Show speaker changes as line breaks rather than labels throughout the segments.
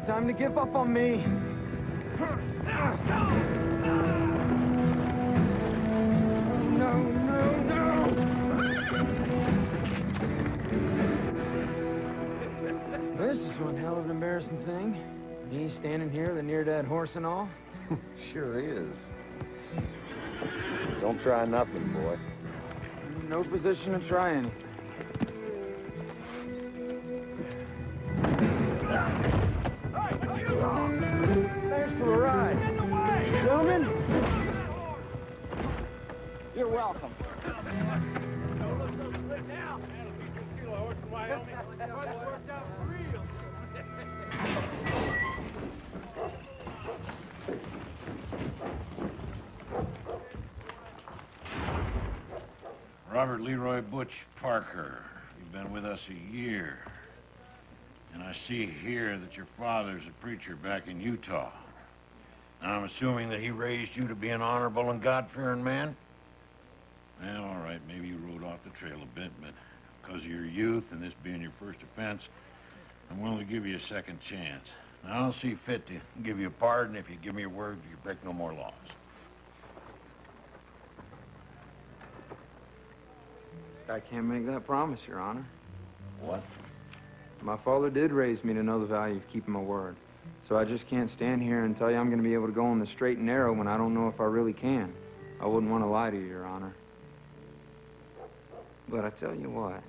time to give up on me. No, no, no! This is one hell of an embarrassing thing. Me standing here with a near-dead horse and all.
Sure is. Don't try nothing, boy.
No position to try anything. Thanks for the ride. Gentlemen? You're welcome.
Robert Leroy Butch Parker. You've been with us a year. And I see here that your father's a preacher back in Utah. And I'm assuming that he raised you to be an honorable and God-fearing man? Well, all right, maybe you rode off the trail a bit, but because of your youth and this being your first offense, I'm willing to give you a second chance. Now, I'll see fit to give you a pardon if you give me your word you break no more laws.
I can't make that promise, Your Honor.
What?
My father did raise me to know the value of keeping my word. So I just can't stand here and tell you I'm going to be able to go on the straight and narrow when I don't know if I really can. I wouldn't want to lie to you, Your Honor. But I tell you what.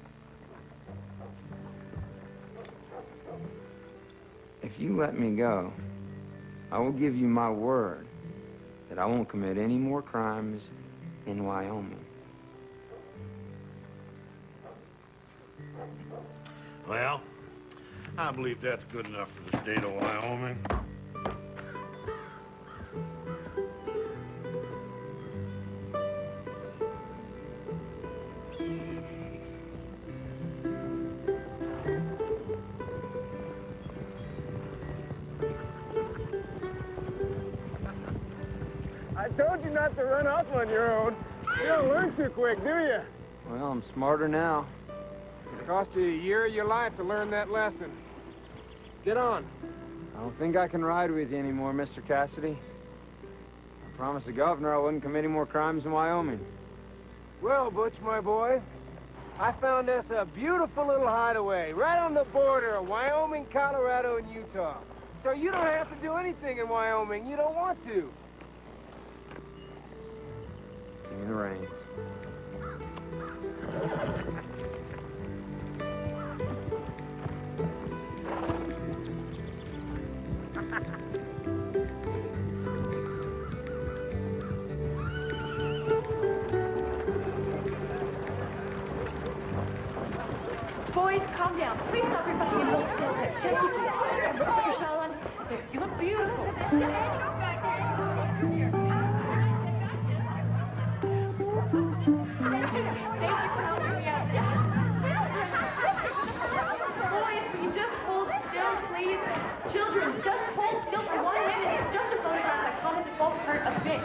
If you let me go, I will give you my word that I won't commit any more crimes in Wyoming.
Well, I believe that's good enough for the state of Wyoming.
I told you not to run off on your own. You don't learn too quick, do you?
Well, I'm smarter now.
It cost you a year of your life to learn that lesson. Get on.
I don't think I can ride with you anymore, Mr. Cassidy. I promised the governor I wouldn't commit any more crimes in Wyoming.
Well, Butch, my boy, I found us a beautiful little hideaway right on the border of Wyoming, Colorado, and Utah. So you don't have to do anything in Wyoming you don't want to.
Give me the reins.
Boys, calm down. Please stop your fucking and hold still there. Just keep your put your shawl on. There, you look beautiful. Thank you for helping me out. Boys, will you just hold still, please? Children, just hold still for 1 minute. It's just a photograph. I promise it won't hurt a bit.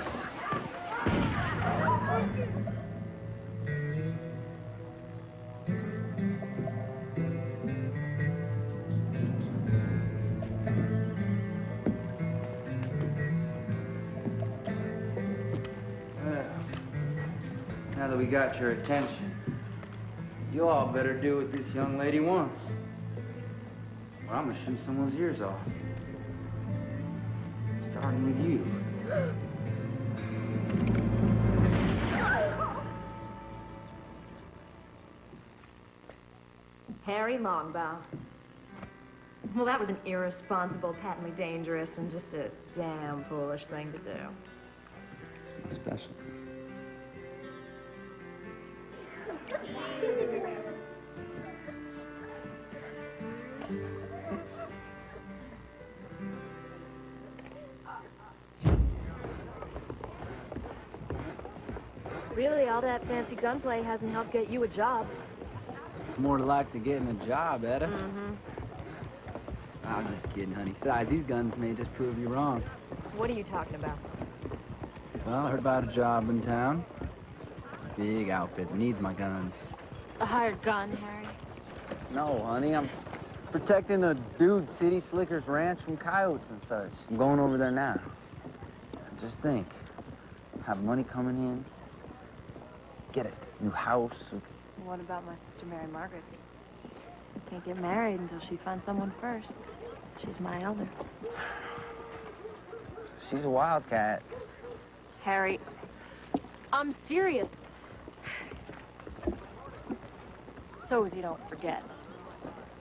Now that we got your attention, you all better do what this young lady wants. Or I'm gonna shoot someone's ears off. Starting with you.
Harry Longbow. Well, that was an irresponsible, patently dangerous, and just a damn foolish thing to do.
It's special.
Really, all that fancy gunplay hasn't helped get you a job.
More like to getting a job, Etta.
Mm-hmm.
I'm just kidding, honey. Besides, these guns may just prove you wrong.
What are you talking about?
Well, I heard about a job in town. Big outfit needs my guns.
A hired gun, Harry.
No, honey, I'm Protecting a dude City Slicker's ranch from coyotes and such. I'm going over there now. Just think, have money coming in, get a new house.
What about my sister Mary Margaret? Can't get married until she finds someone first. She's my elder.
She's a wildcat.
Harry, I'm serious. So as you don't forget.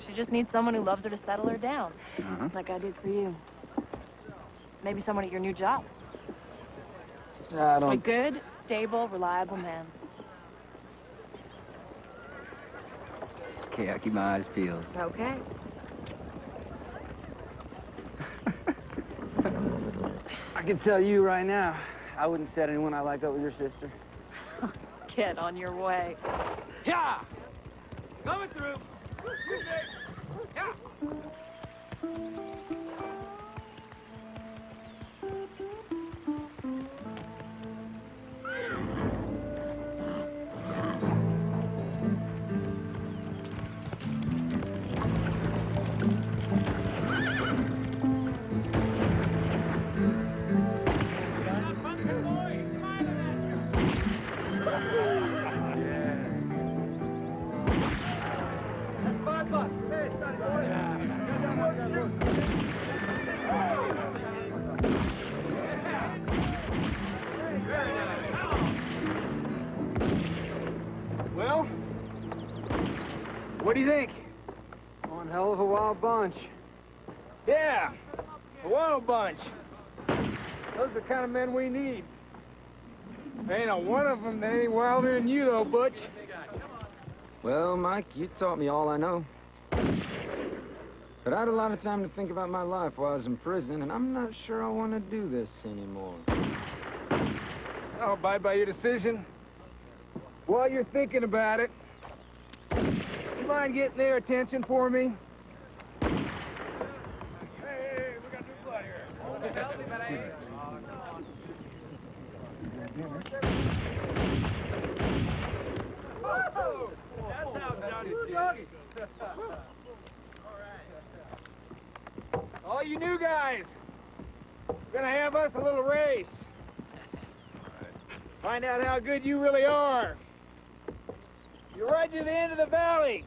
She just needs someone who loves her to settle her down. Like I did for you. Maybe someone at your new job.
I
A
don't...
good, stable, reliable man.
Okay, I'll keep my eyes peeled.
Okay.
I can tell you right now, I wouldn't set anyone I like up with your sister.
Get on your way.
Yeah! Coming through. Yeah! Well, what do you think?
One hell of a wild bunch.
Yeah, a wild bunch. Those are the kind of men we need. There ain't a one of them that ain't wilder than you, though, Butch.
Well, Mike, you taught me all I know. But I had a lot of time to think about my life while I was in prison, and I'm not sure I want to do this anymore.
I'll abide by your decision. While you're thinking about it, you mind getting their attention for me? Hey, we got new blood here. All you new guys, we're gonna have us a little race. Find out how good you really are. You ride to the end of the valley.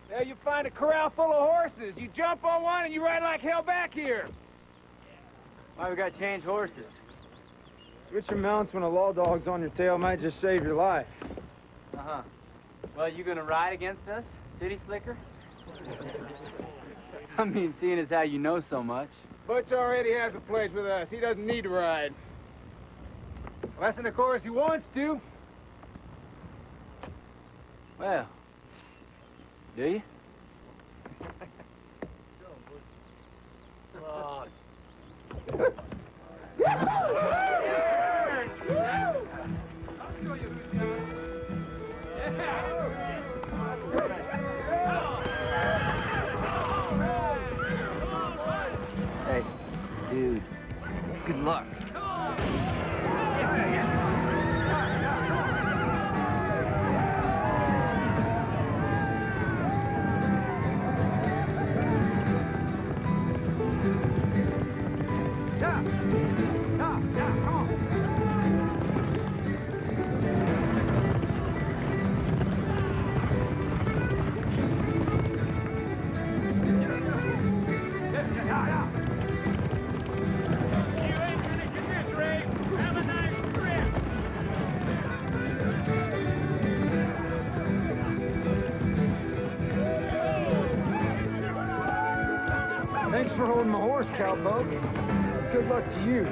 There you find a corral full of horses. You jump on one and you ride like hell back here.
Why we gotta change horses?
Switching mounts when a law dog's on your tail might just save your life.
Uh-huh. Well, you gonna ride against us, City Slicker? I mean, seeing as how you know so much.
Butch already has a place with us. He doesn't need to ride. Unless, of course, he wants to.
Well, do you? Hey, dude, good luck.
Thanks for holding my horse, cowpoke. Good luck to you.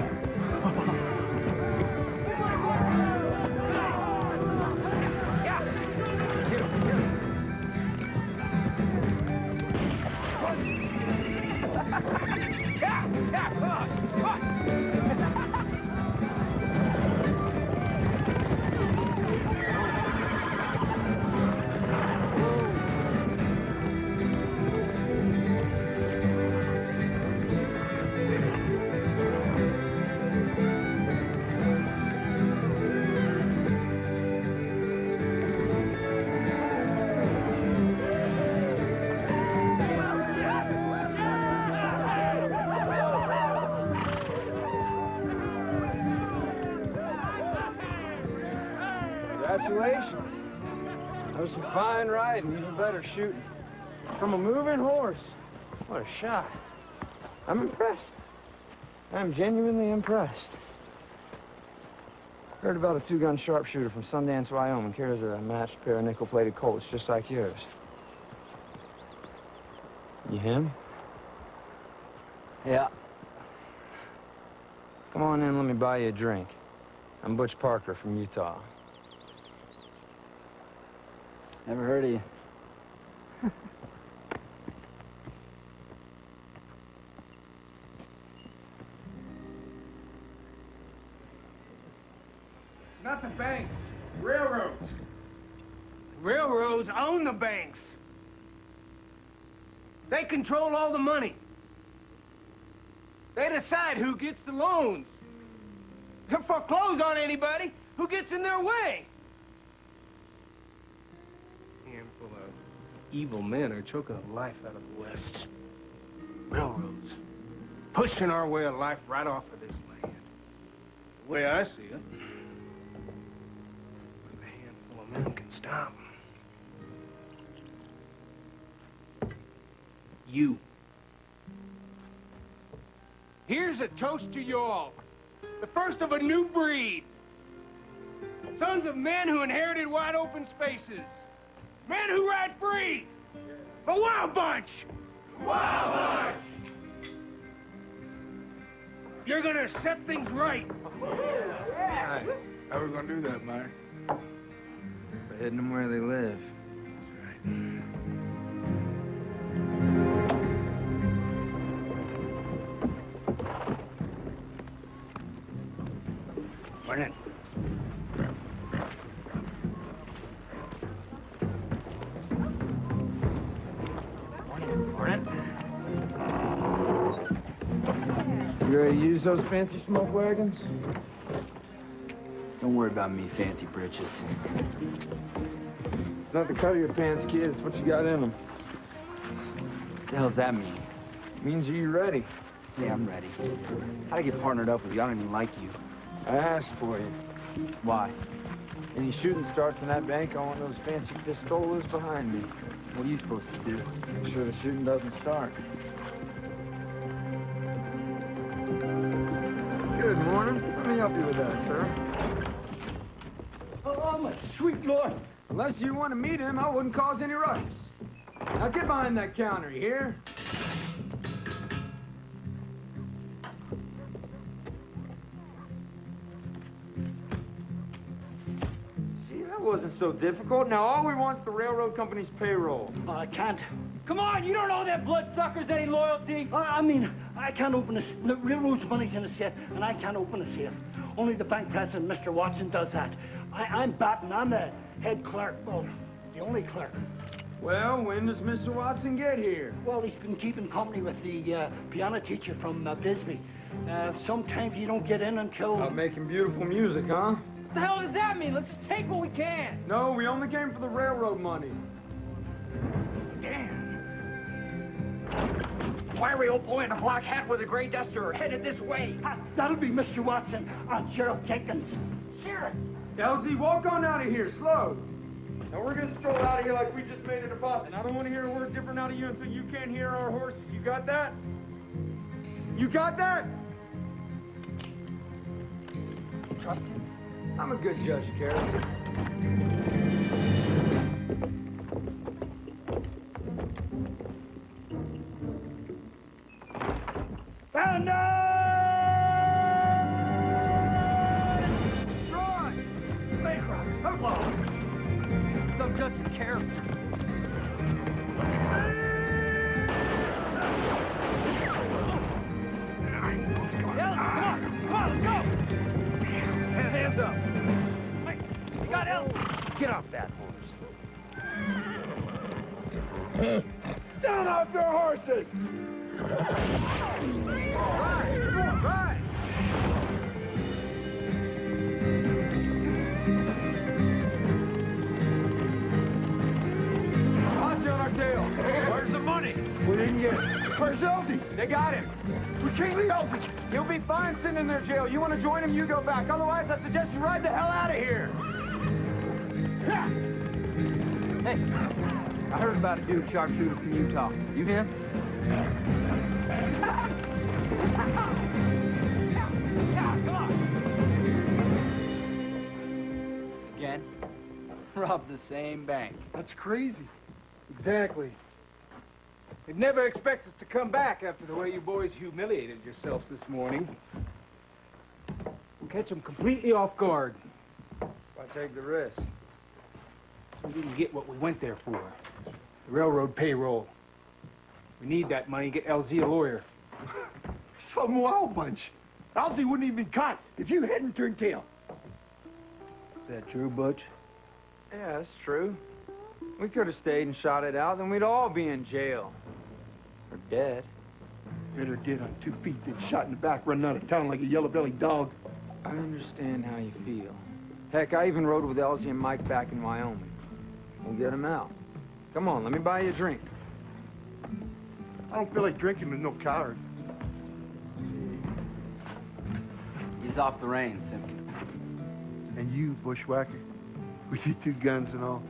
Congratulations. That was some fine riding, even better shooting. From a moving horse. What a shot. I'm impressed. I'm genuinely impressed. Heard about a two-gun sharpshooter from Sundance, Wyoming. Carries a matched pair of nickel-plated Colts just like yours. You him?
Yeah.
Come on in, let me buy you a drink. I'm Butch Parker from Utah.
Never heard of you.
Not the banks. Railroads. Railroads own the banks. They control all the money. They decide who gets the loans. They foreclose on anybody who gets in their way. A handful of evil men are choking the life out of the West. Railroads. Pushing our way of life right off of this land. The way I see it. A handful of men can stop 'em. You. Here's a toast to y'all. The first of a new breed. Sons of men who inherited wide open spaces. Men who ride free. The Wild Bunch. Wild Bunch. You're gonna set things right.
Right.
How are we gonna do that, Myron?
By hitting them where they live.
Morning.
You ready to use those fancy smoke wagons?
Don't worry about me, fancy britches.
It's not the cut of your pants, kid. It's what you got in them.
What the hell does that mean?
Means are you ready?
Yeah, I'm ready. How'd I get partnered up with you? I don't even like you.
I asked for you.
Why?
Any shooting starts in that bank, I want those fancy pistolas behind me.
What are you supposed to do?
Make sure the shooting doesn't start. Good morning. Let me help you with that, sir.
Oh, my sweet Lord.
Unless you want to meet him, I wouldn't cause any ruckus. Now get behind that counter, you hear? See, that wasn't so difficult. Now all we want's the railroad company's payroll.
I can't. Come on, you don't owe them bloodsuckers any loyalty. I mean, I can't open a... The railroad's money's in a safe, and I can't open a safe. Only the bank president, Mr. Watson, does that. I'm Batten. I'm the head clerk. Well, the only clerk.
Well, when does Mr. Watson get here?
Well, he's been keeping company with the piano teacher from Bisbee. Sometimes he don't get in until...
About making beautiful music, huh?
What the hell does that mean? Let's just take what we can.
No, we only came for the railroad money.
Damn. Why are we all pulling a black hat with a gray duster headed this way?
That'll be Mr. Watson and Sheriff Jenkins.
Sheriff!
Elsie, walk on out of here, slow. Now we're gonna stroll out of here like we just made a deposit. I don't want to hear a word different out of you until you can't hear our horses. You got that? You got that?
Trust him?
I'm a good judge of character.
Some judge of character. Come on, let's go! Hands up. You got help? Get off that horse. Down off your horses! Right.
Where's the money? We didn't get it. Where's Elsie? They got him. We can't leave Elsie. He'll be fine sitting in their jail. You want to join him, you go back. Otherwise, I suggest you ride the hell out of here.
Hey, I heard about a dude sharpshooter from Utah. You him? Again? Robbed the same bank.
That's crazy. Exactly. They'd never expect us to come back after the way you boys humiliated yourselves this morning. We'll catch them completely off guard.
Why take the risk?
So we didn't get what we went there for. The railroad payroll. We need that money to get LZ a lawyer.
Some wild bunch. Alzy wouldn't even been caught if you hadn't turned tail.
Is that true, Butch?
Yeah, that's true. We could have stayed and shot it out, then we'd all be in jail. Or dead.
Better dead on 2 feet than shot in the back running out of town like a yellow-bellied dog.
I understand how you feel. Heck, I even rode with Elsie and Mike back in Wyoming. We'll get them out. Come on, let me buy you a drink.
I don't feel like drinking with no coward.
He's off the reins, Simpkins.
And you, bushwhacker, with your 2 guns and all.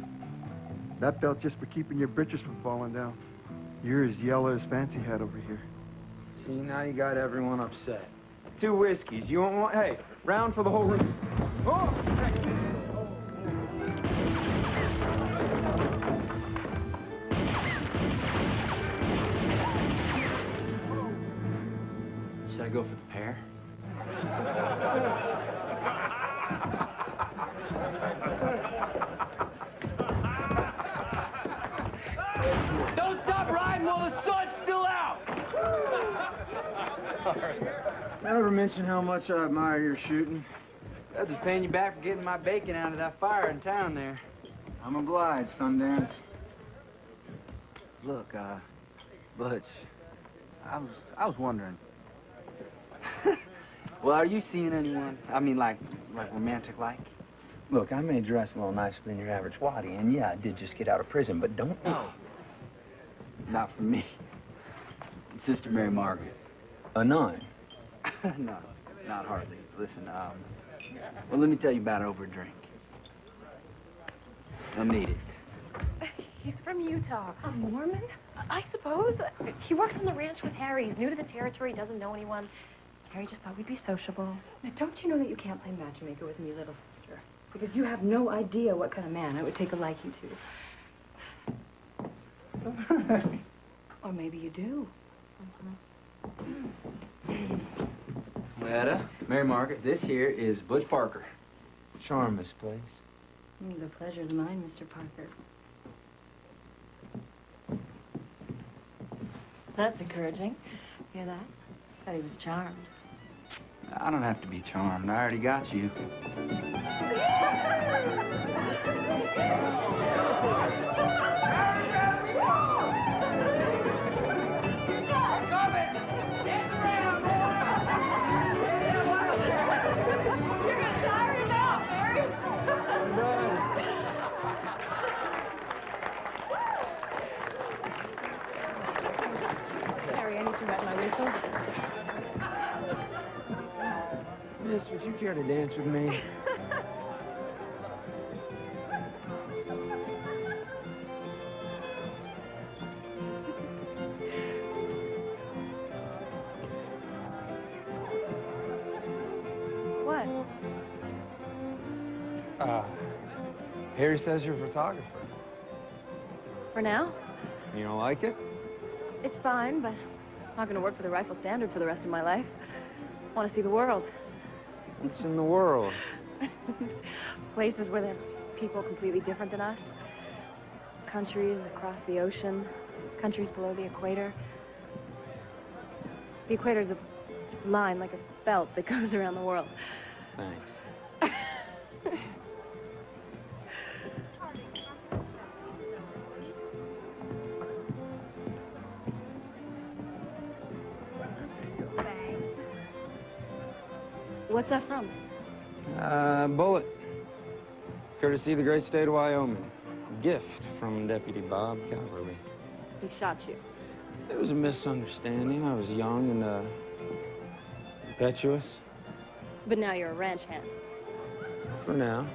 That belt just for keeping your britches from falling down. You're as yellow as Fancy Hat over here.
See, now you got everyone upset. 2 whiskeys. You want one? Hey, round for the whole room. Oh!
Should I go for the pair?
Don't stop riding while the sun's still out!
Never mention how much I admire your shooting.
They're just paying you back for getting my bacon out of that fire in town there.
I'm obliged, Sundance.
Look, Butch, I was wondering. Well, are you seeing anyone? I mean, like romantic-like?
Look, I may dress a little nicer than your average waddy, and yeah, I did just get out of prison, but don't...
No. Not for me. Sister Mary Margaret.
A 9.
No, not hardly. Listen, well, let me tell you about it over a drink. I'll need it.
He's from Utah. A Mormon? I suppose. He works on the ranch with Harry. He's new to the territory, doesn't know anyone. Harry just thought we'd be sociable.
Now, don't you know that you can't play matchmaker with me, little sister? Because you have no idea what kind of man I would take a liking to. Or maybe you do.
Etta, Mary Margaret, this here is Butch Parker.
Charm this place.
The pleasure's mine, Mr. Parker.
That's encouraging. Hear that? Said he was charmed.
I don't have to be charmed. I already got you.
Harry, I need to wet my whistle.
Miss, would you care to dance with me?
What?
Harry says you're a photographer.
For now?
You don't like it?
It's fine, but I'm not going to work for the Rifle Standard for the rest of my life. I want to see the world.
What's in the world?
Places where there are people completely different than us. Countries across the ocean. Countries below the equator. The equator's a line like a belt that goes around the world.
Thanks.
What's that from?
Bullet. Courtesy of the great state of Wyoming. Gift from Deputy Bob Calverley.
He shot you.
It was a misunderstanding. I was young and, impetuous.
But now you're a ranch hand.
For now.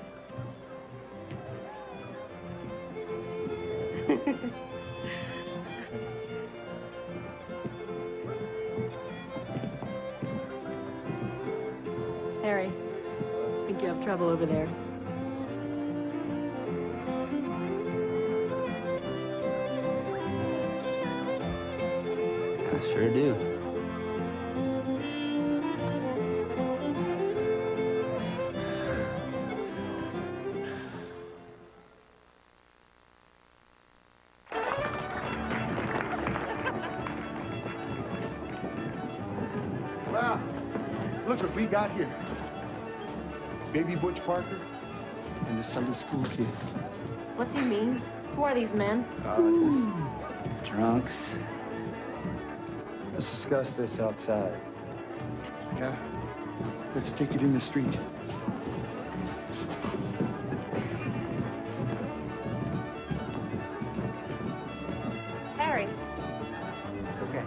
Harry, I think you have trouble over there.
I sure do.
Well, look what we got here. Baby Butch Parker and the Sunday school kid.
What's he mean? Who are these men?
Just drunks. Let's discuss this outside.
Yeah. Let's take it in the street.
Harry.
Okay.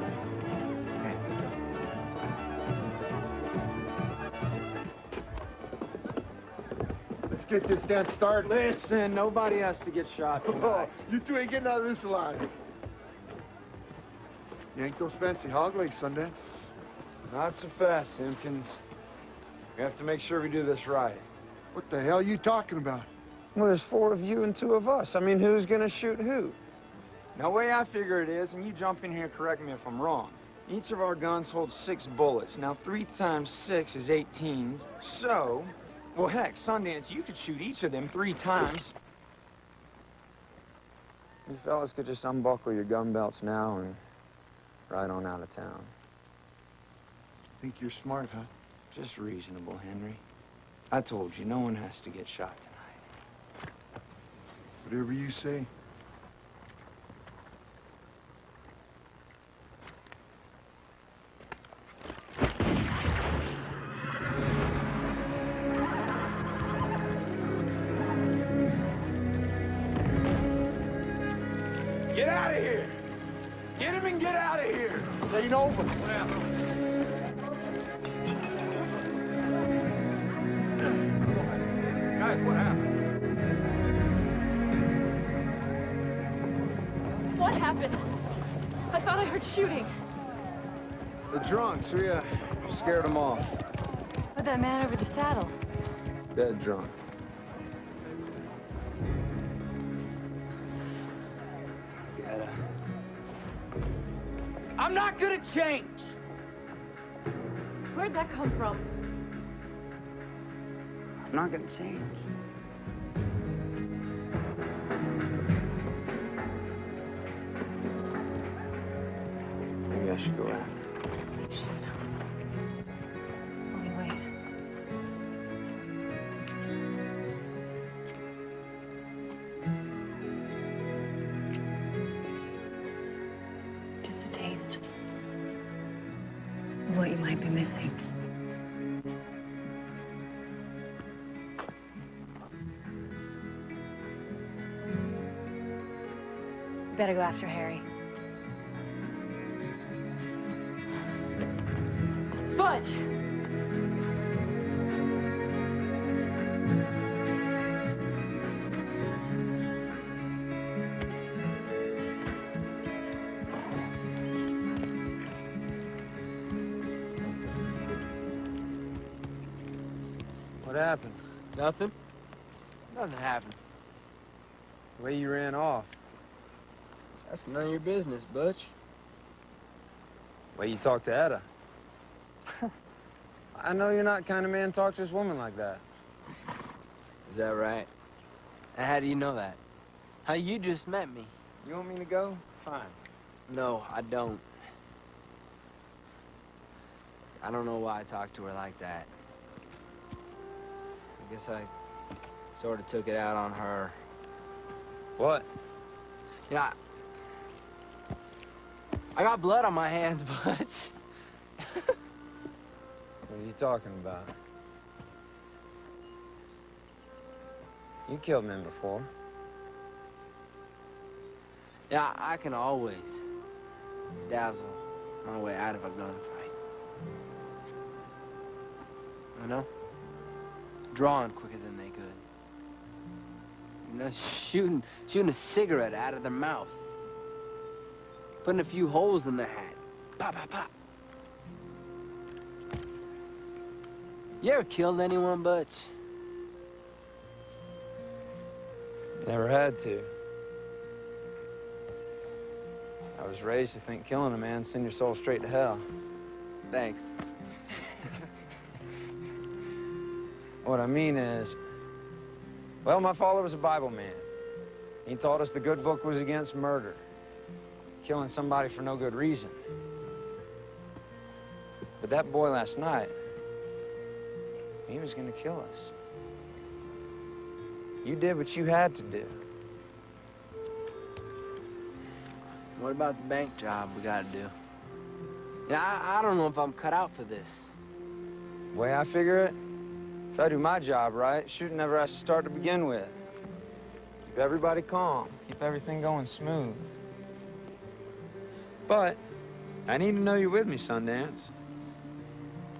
Let's get this dance started.
Listen, nobody has to get shot
Oh,
tonight.
you two ain't getting out of this alive. You ain't those fancy hog legs, Sundance.
Not so fast, Simpkins. We have to make sure we do this right.
What the hell are you talking about?
Well, there's 4 of you and 2 of us. I mean, who's gonna shoot who? Now, the way I figure it is, and you jump in here, correct me if I'm wrong, each of our guns holds 6 bullets. Now, 3 times 6 is 18. So, well, heck, Sundance, you could shoot each of them 3 times. You fellas could just unbuckle your gun belts now and ride on out of town.
Think you're smart, huh?
Just reasonable, Henry. I told you, no one has to get shot tonight.
Whatever you say.
Get out of here! Get him and get out of here!
This ain't over.
Guys, what happened?
What happened? I thought I heard shooting.
The drunks, we scared them off.
With that man over the saddle.
Dead drunk.
I'm not gonna change.
Where'd that come from?
I'm not gonna change.
Maybe I should go out.
Let me wait. Just a taste of what you might be missing. Better go after Harry. Butch!
What happened?
Nothing? Nothing happened.
The way you ran off.
That's none of your business, Butch.
The way you talked to Etta. I know you're not the kind of man to talk to his woman like that.
Is that right? And how do you know that? How you just met me.
You want me to go? Fine.
No, I don't. I don't know why I talked to her like that. I guess I sort of took it out on her.
What?
Yeah, I got blood on my hands, Butch.
What are you talking about? You killed men before.
Yeah, I can always dazzle my way out of a gunfight. You know? Drawing quicker than they could.
You know, shooting a cigarette out of their mouth. Putting a few holes in their hat. Pop, pop, pop. You ever killed anyone, Butch?
Never had to. I was raised to think killing a man send your soul straight to hell.
Thanks.
What I mean is, well, my father was a Bible man. He taught us the good book was against murder, killing somebody for no good reason. But that boy last night, he was gonna kill us. You did what you had to do.
What about the bank job we gotta do? Yeah, I don't know if I'm cut out for this.
The way I figure it, if I do my job right, shooting never has to start to begin with. Keep everybody calm, keep everything going smooth. But I need to know you're with me, Sundance.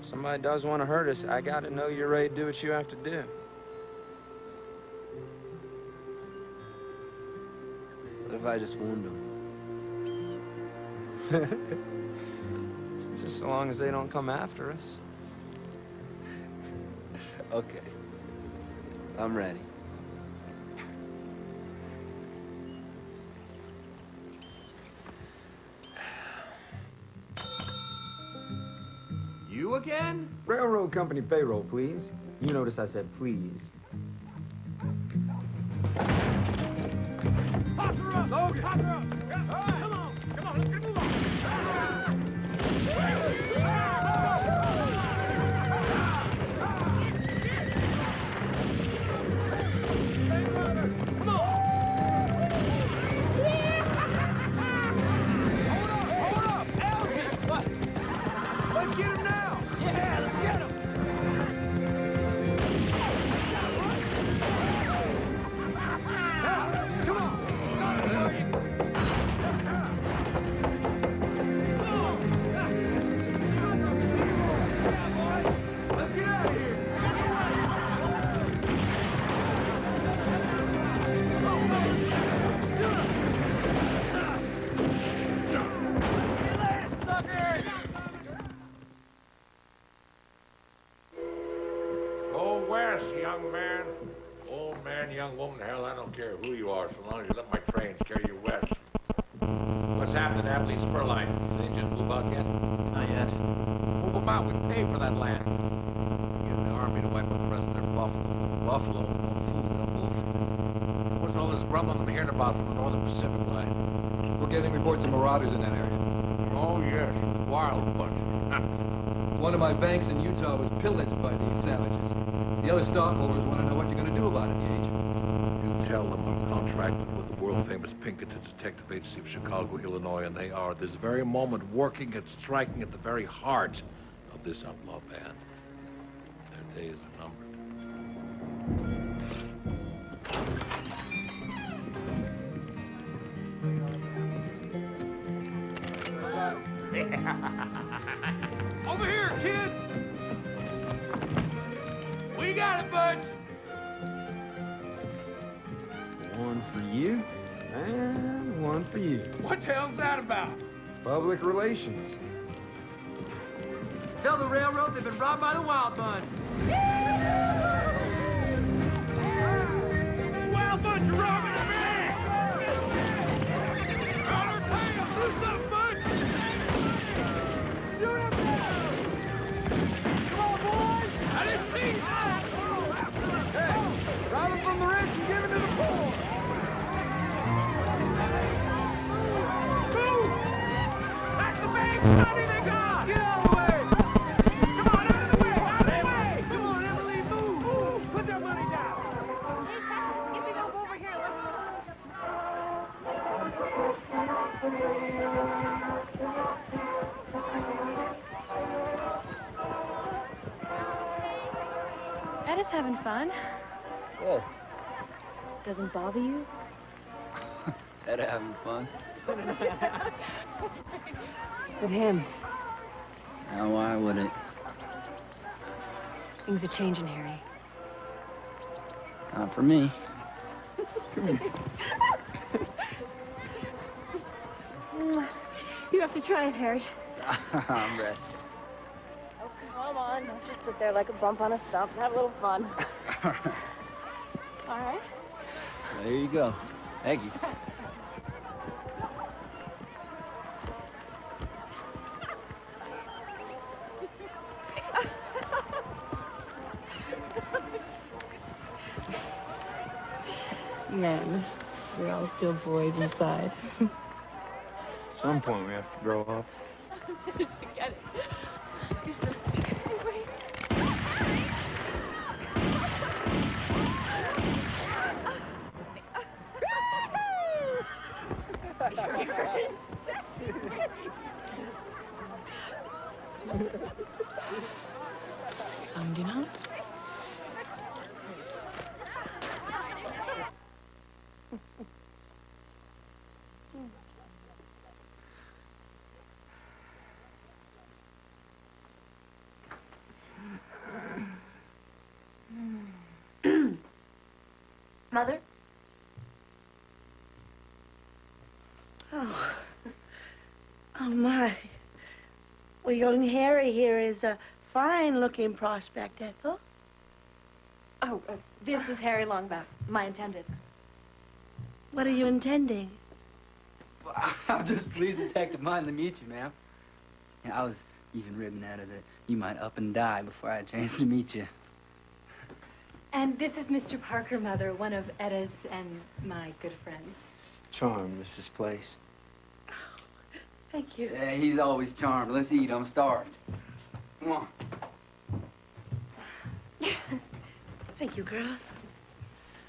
If somebody does want to hurt us, I got to know you're ready to do what you have to do.
What if I just wound them?
Just so long as they don't come after us.
Okay. I'm ready.
You again?
Railroad company payroll, please. You notice I said please.
Pop her up! Logan! Pop her up! Yeah. All right. Come on, let's get moving.
Young woman, hell, I don't care who you are, so long as you let my trains carry you west. What's happened to Abilene Spur Line? They just move out yet?
Not yet.
Move them out. We pay for that land. Get the army to wipe out the rest of their buffalo. Buffalo, no food, no move. What's all this grumbling I'm hearing about from the Northern Pacific Line?
We're getting reports of marauders in that area.
Oh, yes. Wild bunch.
One of my banks in Utah was pillaged by these savages. The other stockholders want to know what you're going to do about it, Gage.
Tell them I'm contracted with the world-famous Pinkerton Detective Agency of Chicago, Illinois, and they are at this very moment working and striking at the very heart of this outlaw band. Their days are numbered.
Over here, kid! We got it, Butch!
One for you, and one for you.
What the hell's that about?
Public relations.
Tell the railroad they've been robbed by the Wild Bunch. Wild Bunch are robbing a man! Dollar tail, do something, Bunch! Shoot him down! Come on, boys! I didn't see you! Hey, rob him from the rich and give him to the poor! Move! That's the big money they got! Get out of the way! Come on, out of the way! Out of the way! Come on, Emily, move! Put that money down!
Give me those over here. Ed is having fun.
Good.
Doesn't bother you?
Ed having fun.
With him.
Now, why would it?
Things are changing, Harry.
Not for me.
You have to try it, Harry.
I'm resting.
Oh, come on. Don't just sit there like a bump on a stump. Have a little fun. All right.
There you go. Thank you.
Man, we're all still boys inside.
At some point, we have to grow up.
Forget it. Some do not.
Mother?
Oh. Oh, my. Well, young Harry here is a fine-looking prospect, Ethel.
Oh, this is Harry Longback, my intended.
What are you intending?
I'm just pleased as heck to finally meet you, ma'am. Yeah, I was even ribbing out of that you might up and die before I had a chance to meet you.
And this is Mr. Parker, Mother, one of Etta's and my good friends.
Charmed, Mrs. Place.
Thank you.
Yeah, he's always charmed. Let's eat. I'm starved. Come on.
Thank you, girls.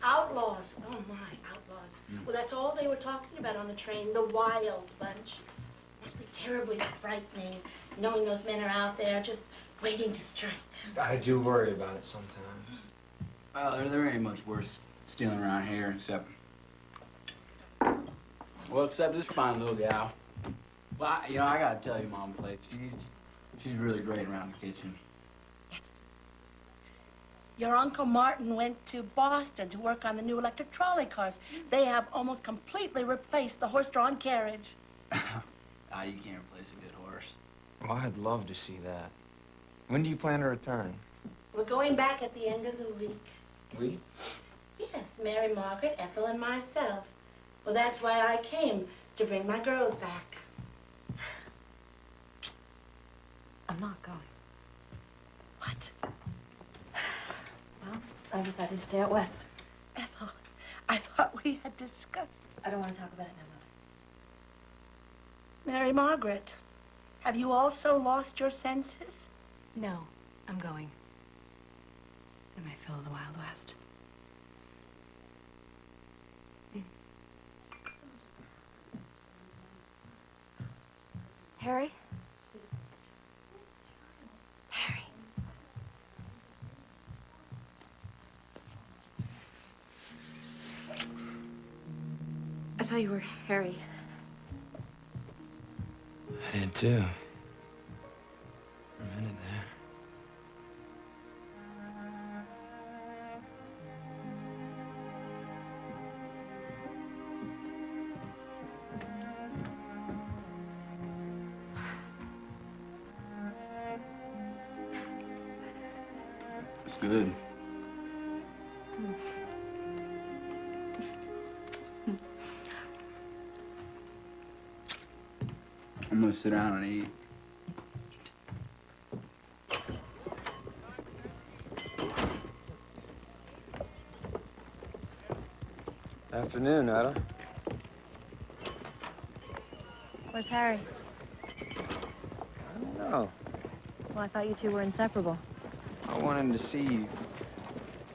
Outlaws. Oh, my, outlaws. Well, that's all they were talking about on the train, the wild bunch. Must be terribly frightening, knowing those men are out there just waiting to strike.
I do worry about it sometimes.
Well, there ain't much worse stealing around here, except this fine little gal. Well, I gotta tell you, Mom Plate, she's really great around the kitchen.
Your Uncle Martin went to Boston to work on the new electric trolley cars. They have almost completely replaced the horse-drawn carriage.
You can't replace a good horse.
Well, I'd love to see that. When do you plan to return?
We're going back at the end of the week.
We?
Yes, Mary Margaret, Ethel, and myself. Well, that's why I came, to bring my girls back.
I'm not going.
What?
Well, I've decided to stay out west.
Ethel, I thought we had discussed.
I don't want to talk about it now, Mother.
Mary Margaret, have you also lost your senses?
No, I'm going. In my fill of the Wild West. Harry? Harry. I thought you were Harry.
I did too. For a minute there.
It's good. I'm gonna sit down and eat.
Afternoon, Etta.
Where's Harry?
I don't know.
Well, I thought you two were inseparable.
I wanted to see you.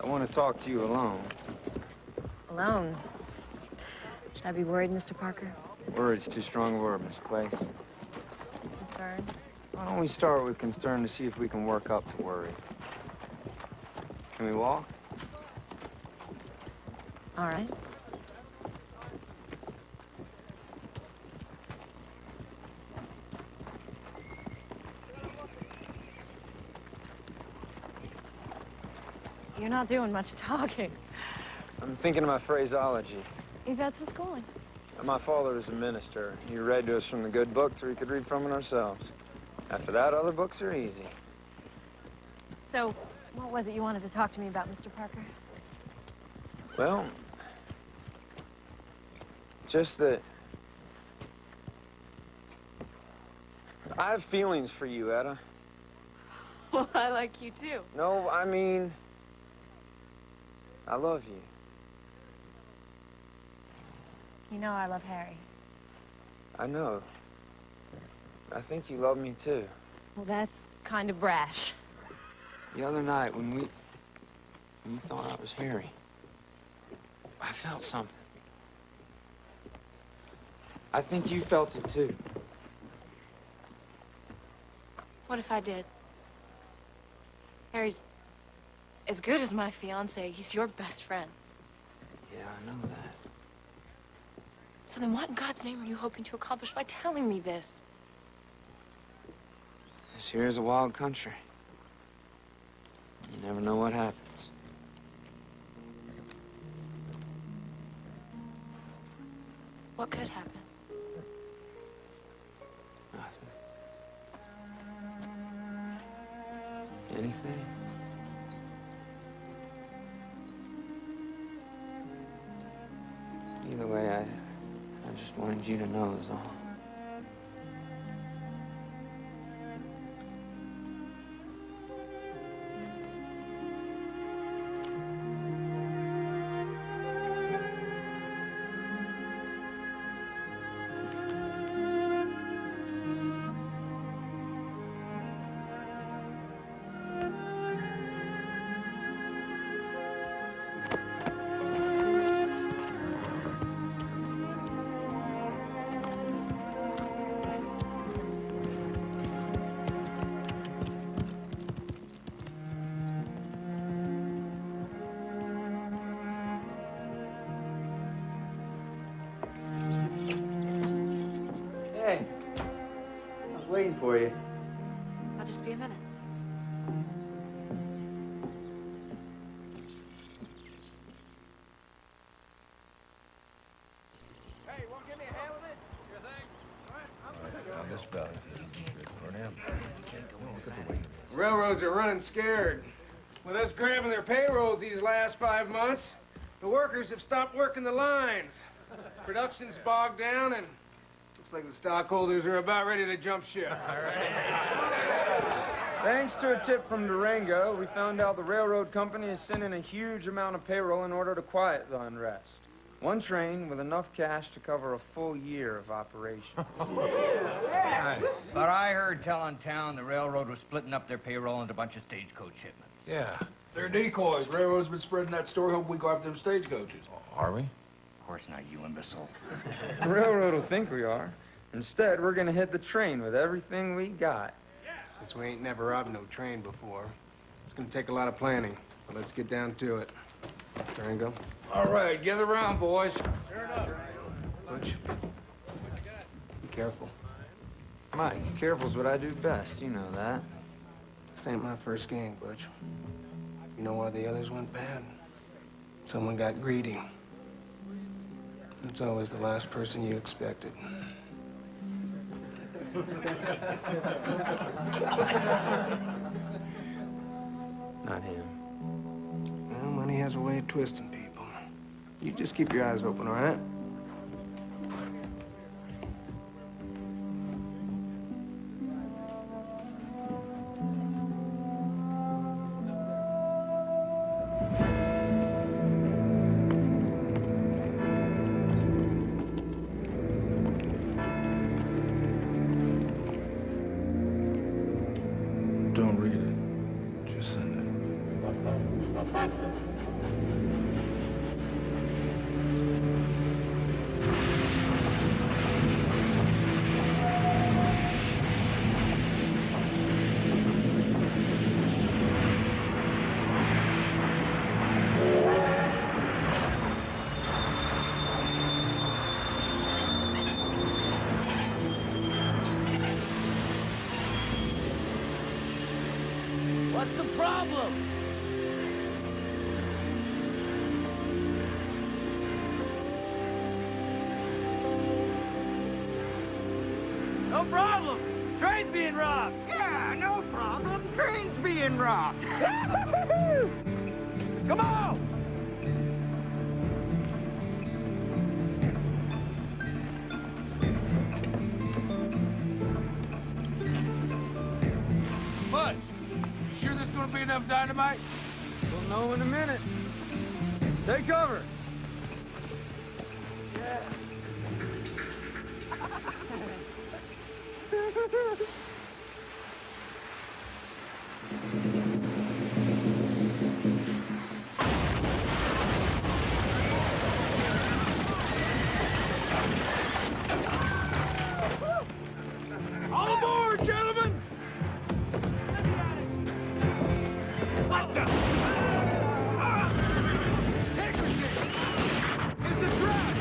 I want to talk to you alone.
Alone? Should I be worried, Mr. Parker?
Words too strong a word, Miss Place.
Concerned?
Why don't we start with concern to see if we can work up to worry? Can we walk?
All right. You're not doing much talking.
I'm thinking of my phraseology.
Maybe that's what's going.
My father was a minister. He read to us from the good book so we could read from it ourselves. After that, other books are easy.
So, what was it you wanted to talk to me about, Mr. Parker?
Well, just that I have feelings for you, Etta.
Well, I like you too.
No, I mean, I love you.
You know I love Harry.
I know. I think you love me too.
Well, that's kind of brash.
The other night when you thought I was Harry, I felt something. I think you felt it too.
What if I did? Harry's as good as my fiancé. He's your best friend.
Yeah, I know that.
So then what in God's name are you hoping to accomplish by telling me this?
This here is a wild country. You never know what happens.
What could happen?
Nothing. Anything? Either way, I just wanted you to know is all. Hey, I was waiting for you.
I'll just be a minute.
Hey, you want to give me a hand with it? Sure thing.
This belly. For now. Look at the way.
Railroads are running scared. With us grabbing their payrolls these last 5 months, the workers have stopped working the lines. Production's bogged down, and looks like the stockholders are about ready to jump ship.
Thanks to a tip from Durango, we found out the railroad company is sending a huge amount of payroll in order to quiet the unrest. One train with enough cash to cover a full year of operations.
Nice. But I heard tell in town the railroad was splitting up their payroll into a bunch of stagecoach shipments.
Yeah.
They're decoys. Railroad's been spreading that story. Hope we go after them stagecoaches.
Are we?
Of course not, you imbecile.
The railroad will think we are. Instead, we're gonna hit the train with everything we got.
Since we ain't never robbed no train before, it's gonna take a lot of planning. But let's get down to it. Durango.
All right, gather around, boys.
Butch. Be careful.
Mike, careful's what I do best. You know that.
This ain't my first gang, Butch. You know why the others went bad? Someone got greedy. It's always the last person you expected.
Not him.
Well, money has a way of twisting people. You just keep your eyes open, all right?
Don't read it. Just send it.
What's the problem?
No problem. Train's being robbed.
Yeah, no problem. Train's being robbed.
Come on!
Bud, you sure there's gonna be enough dynamite?
We'll know in a minute. Take cover.
All aboard, gentlemen! What the? It's a trap!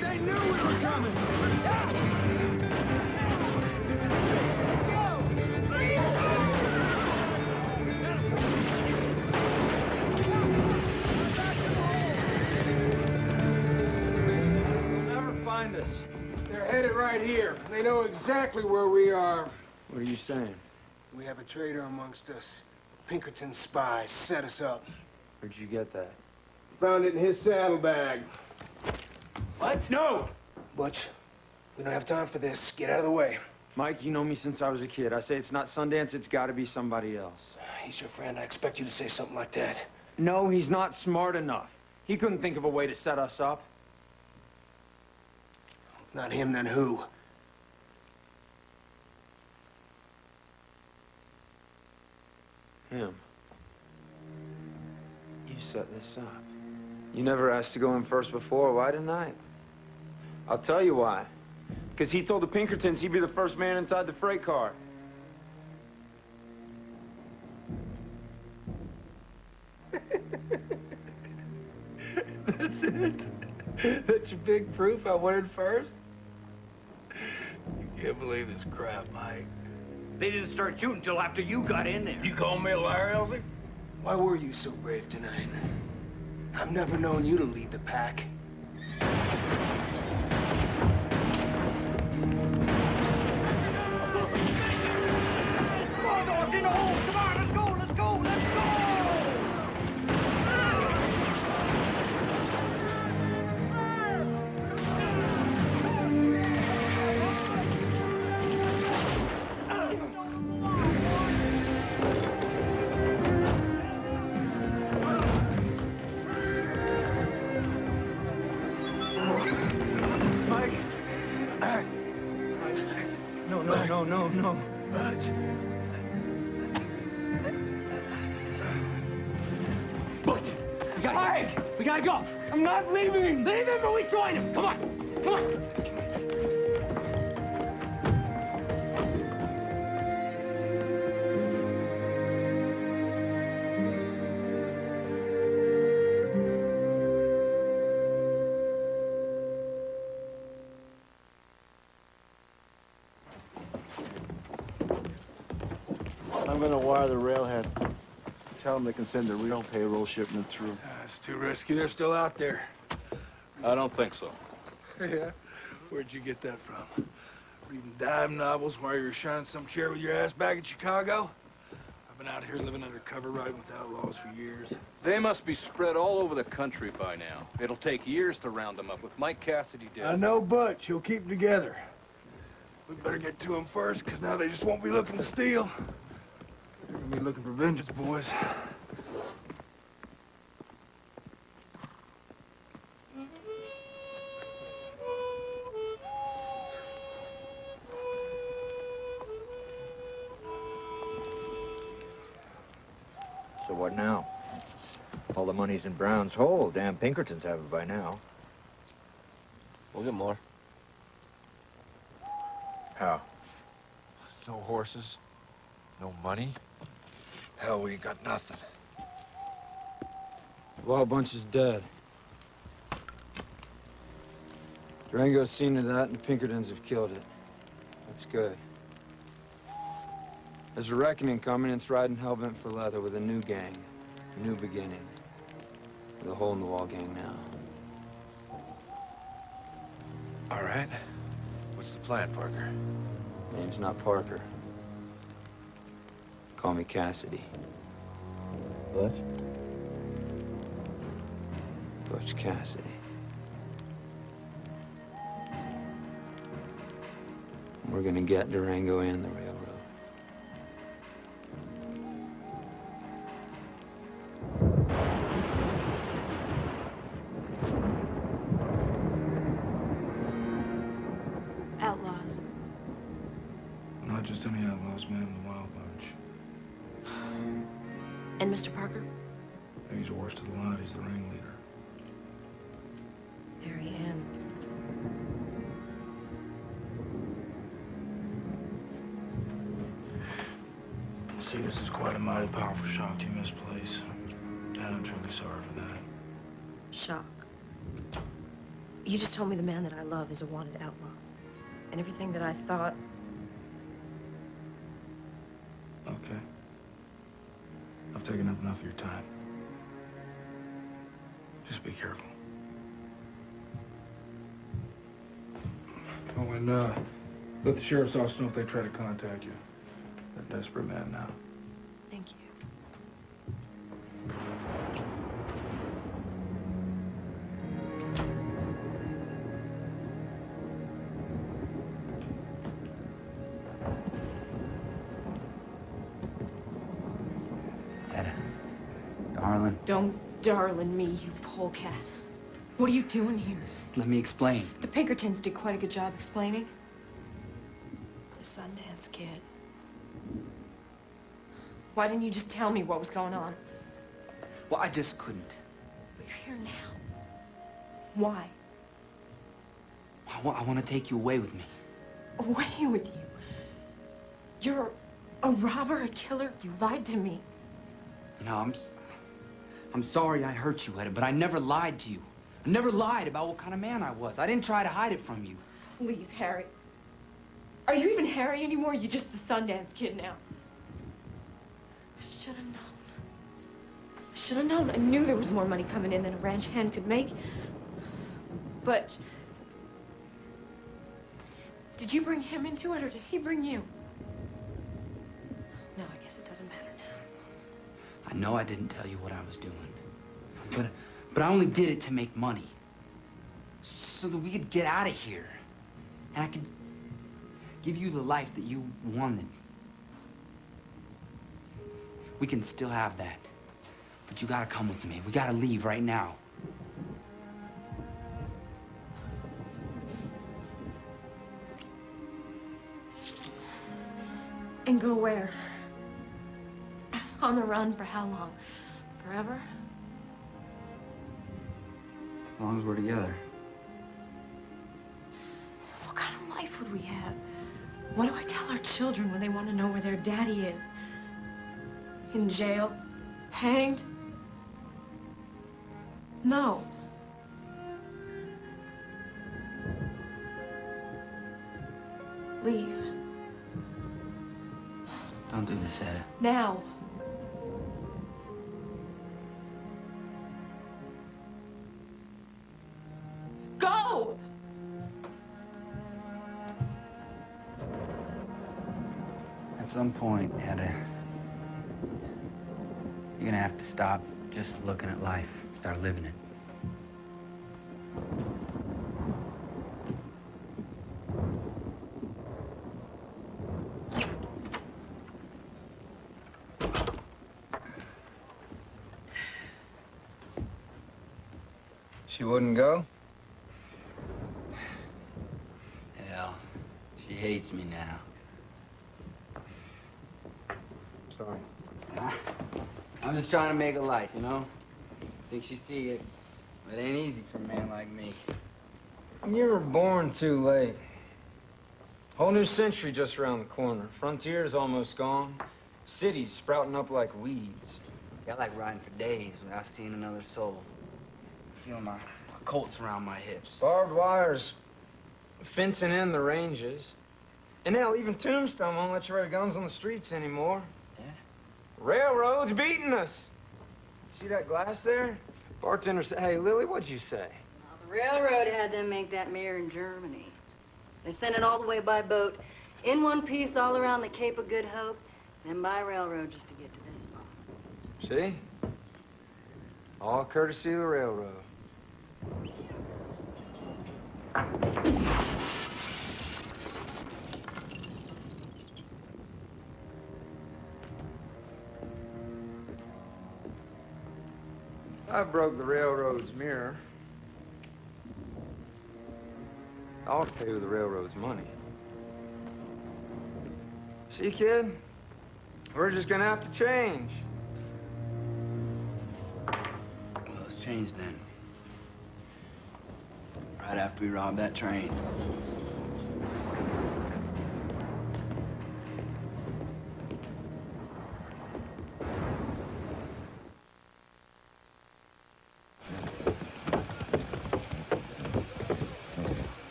They knew we were coming!
Never find us.
They're headed right here. They know exactly where we are.
What are you saying?
We have a traitor amongst us. Pinkerton's spies set us up.
Where'd you get that?
Found it in his saddlebag.
What? No!
Butch, we don't have time for this. Get out of the way.
Mike, you know me since I was a kid. I say it's not Sundance, it's gotta be somebody else.
He's your friend. I expect you to say something like that.
No, he's not smart enough. He couldn't think of a way to set us up.
Not him, then who?
Him. You set this up. You never asked to go in first before. Why tonight? I'll tell you why. Because he told the Pinkertons he'd be the first man inside the freight car.
That's it? That's your big proof I went in first? You can't believe this crap, Mike.
They didn't start shooting until after you got in there.
You call me a liar, Elsie?
Why were you so brave tonight? I've never known you to lead the pack.
Come on, dogs, in the hole! Come on, let's go, let's go, let's go!
Mike! No.
Butch, we gotta go.
I'm not leaving!
Leave him or we join him. Come on, come on.
I'm gonna wire the railhead. Tell them they can send a real payroll shipment through.
It's too risky. They're still out there.
I don't think so.
Yeah? Where'd you get that from? Reading dime novels while you were shining some chair with your ass back in Chicago? I've been out here living undercover, riding with outlaws for years.
They must be spread all over the country by now. It'll take years to round them up. With Mike Cassidy dead.
I know Butch. He'll keep them together. We better get to them first, because now they just won't be looking to steal. They're gonna be looking for vengeance, boys.
So what now? All the money's in Brown's hole. Damn Pinkertons have it by now.
We'll get more.
How?
No horses, no money. Hell, we ain't got nothing.
Wild Bunch is dead. Durango's seen to that, and the Pinkertons have killed it. That's good. There's a reckoning coming, and it's riding hellbent for leather with a new gang. A new beginning. With a hole-in-the-wall gang now.
All right. What's the plan, Parker?
Name's not Parker. Call me Cassidy.
Butch?
Butch Cassidy. We're gonna get Durango and the railroad.
Outlaws.
Not just any outlaws, man, the Wild Bunch.
And Mr. Parker?
He's the worst of the lot. He's the ringleader.
Marry him.
See, this is quite a mighty powerful shock to you, Miss Place. And I'm truly sorry for that.
Shock. You just told me the man that I love is a wanted outlaw. And everything that I thought...
Okay. I've taken up enough of your time. Just be careful. Oh, and let the sheriff's office know if they try to contact you. They're desperate men now.
Thank you.
Etta, darling,
Don't darling me, you polecat. What are you doing here?
just let me explain.
The Pinkertons did quite a good job explaining. The Sundance Kid. Why didn't you just tell me what was going on?
Well, I just couldn't.
But you're here now. Why?
I want to take you away with me.
Away with you. You're a robber, a killer. You lied to me.
You know, I'm sorry I hurt you, Etta, but I never lied to you. I never lied about what kind of man I was. I didn't try to hide it from you.
Please, Harry. Are you even Harry anymore? You're just the Sundance Kid now. I should have known. I should have known. I knew there was more money coming in than a ranch hand could make. But... did you bring him into it, or did he bring you? No, I guess it doesn't matter now.
I know I didn't tell you what I was doing. But I only did it to make money. So that we could get out of here. And I could give you the life that you wanted. We can still have that. But you gotta come with me. We gotta leave right now.
And go where? On the run for how long? Forever?
As long as we're together.
What kind of life would we have? What do I tell our children when they want to know where their daddy is? In jail? Hanged? No. Leave.
Don't do this, Etta.
Now. Go!
At some point, Etta, you're gonna have to stop just looking at life and start living it.
She wouldn't go?
Hell, she hates me now.
Sorry.
I'm just trying to make a life, you know? Think she see it. It ain't easy for a man like me.
You were born too late. Whole new century just around the corner. Frontier's almost gone. Cities sprouting up like weeds.
I like riding for days without seeing another soul. Feeling my Colts around my hips.
Barbed wire's fencing in the ranges. And hell, even Tombstone won't let you ride guns on the streets anymore.
Yeah?
Railroad's beating us. See that glass there? Bartender said, hey, Lily, what'd you say?
Well, the railroad had them make that mirror in Germany. They sent it all the way by boat, in one piece all around the Cape of Good Hope, then by railroad just to get to this spot.
See? All courtesy of the railroad. I broke the railroad's mirror. I'll pay with the railroad's money. See, kid? We're just gonna have to change.
Well, let's change then. Right after we rob that train.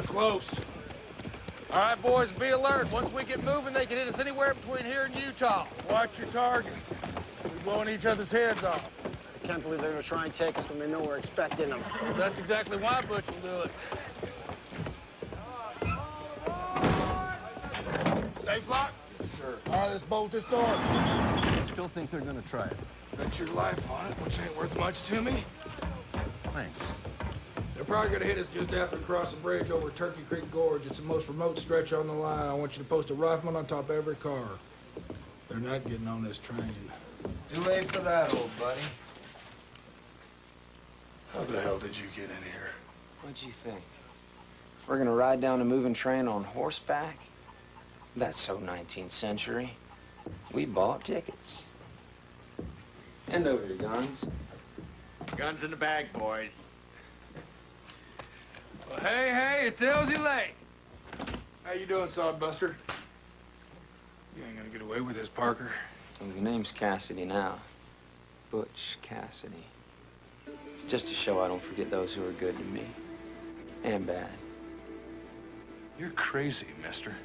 Close. All right, boys, be alert. Once we get moving, they can hit us anywhere between here and Utah.
Watch your target. We're blowing each other's heads off.
I can't believe they're gonna try and take us when they know we're expecting them.
Well, that's exactly why Butch will do it.
Safe lock?
Yes, sir.
All right, let's bolt this door.
I still think they're gonna try it.
Bet your life on it, which ain't worth much to me.
Thanks.
They're probably gonna hit us just after we cross the bridge over Turkey Creek Gorge. It's the most remote stretch on the line. I want you to post a rifleman on top of every car. They're not getting on this train.
Too late for that, old buddy.
How the hell did you get in here?
What'd you think? We're gonna ride down a moving train on horseback? That's so 19th century. We bought tickets. Hand over your guns.
Guns in the bag, boys.
Well, hey, it's Elsie Lake. How you doing, Sodbuster? You ain't gonna get away with this, Parker.
Well, your name's Cassidy now. Butch Cassidy. Just to show I don't forget those who are good to me. And bad.
You're crazy, mister.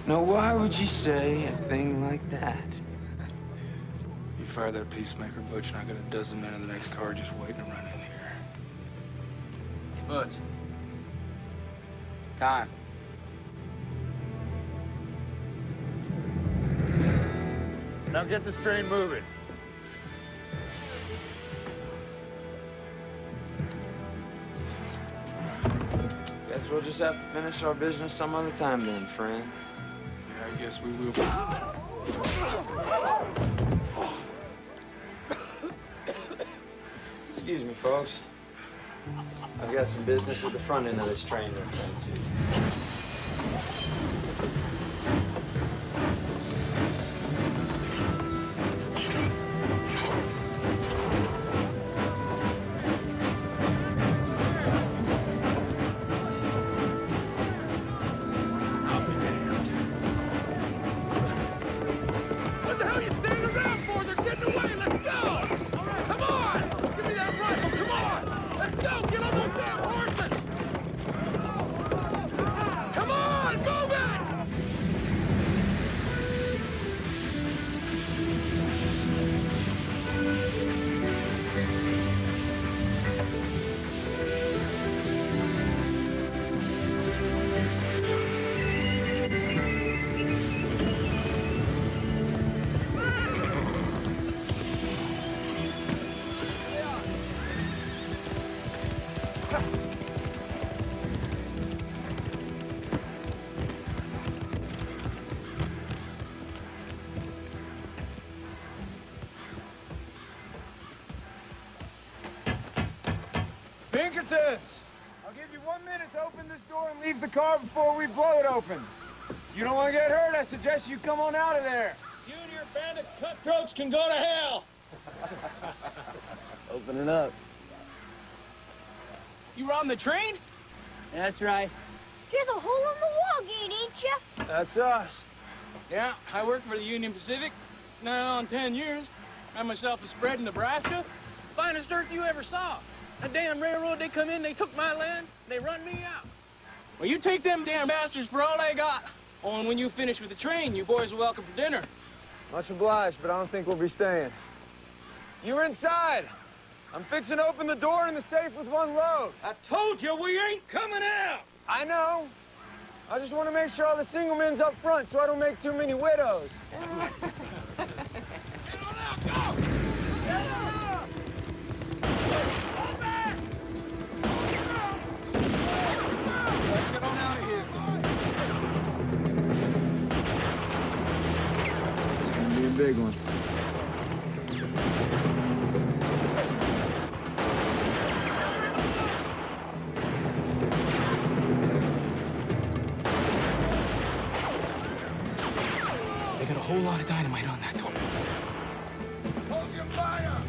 Now, why would you say a thing like that?
You fire that peacemaker, Butch, and I got a dozen men in the next car just waiting to run in here.
Butch. Time.
Now get this train moving.
Guess we'll just have to finish our business some other time then, friend.
Yeah, I guess we will.
Excuse me, folks. I've got some business at the front end of this train to attend to.
What the hell are you standing around for? They're getting away. Let's go. Come on. Give me that rifle. Come on. Let's go. Get on those damn horses. Come on. Move it.
Pinkertons! I'll give you 1 minute to open this door and leave the car before we blow it open. If you don't want to get hurt, I suggest you come on out of there.
You and your bandit cutthroats can go to hell.
Opening up.
You were on the train?
That's right.
There's a hole in the wall gate, ain't you?
That's us.
Yeah, I worked for the Union Pacific. 9 on 10 years. Had myself a spread in Nebraska. Finest dirt you ever saw. That damn railroad, they come in, they took my land, they run me out. Well, you take them damn bastards for all they got. Oh, and when you finish with the train, you boys are welcome for dinner.
Much obliged, but I don't think we'll be staying. You're inside. I'm fixing to open the door in the safe with one load.
I told you we ain't coming out.
I know. I just want to make sure all the single men's up front so I don't make too many widows.
Be a big one.
They got a whole lot of dynamite on that door.
Hold your fire!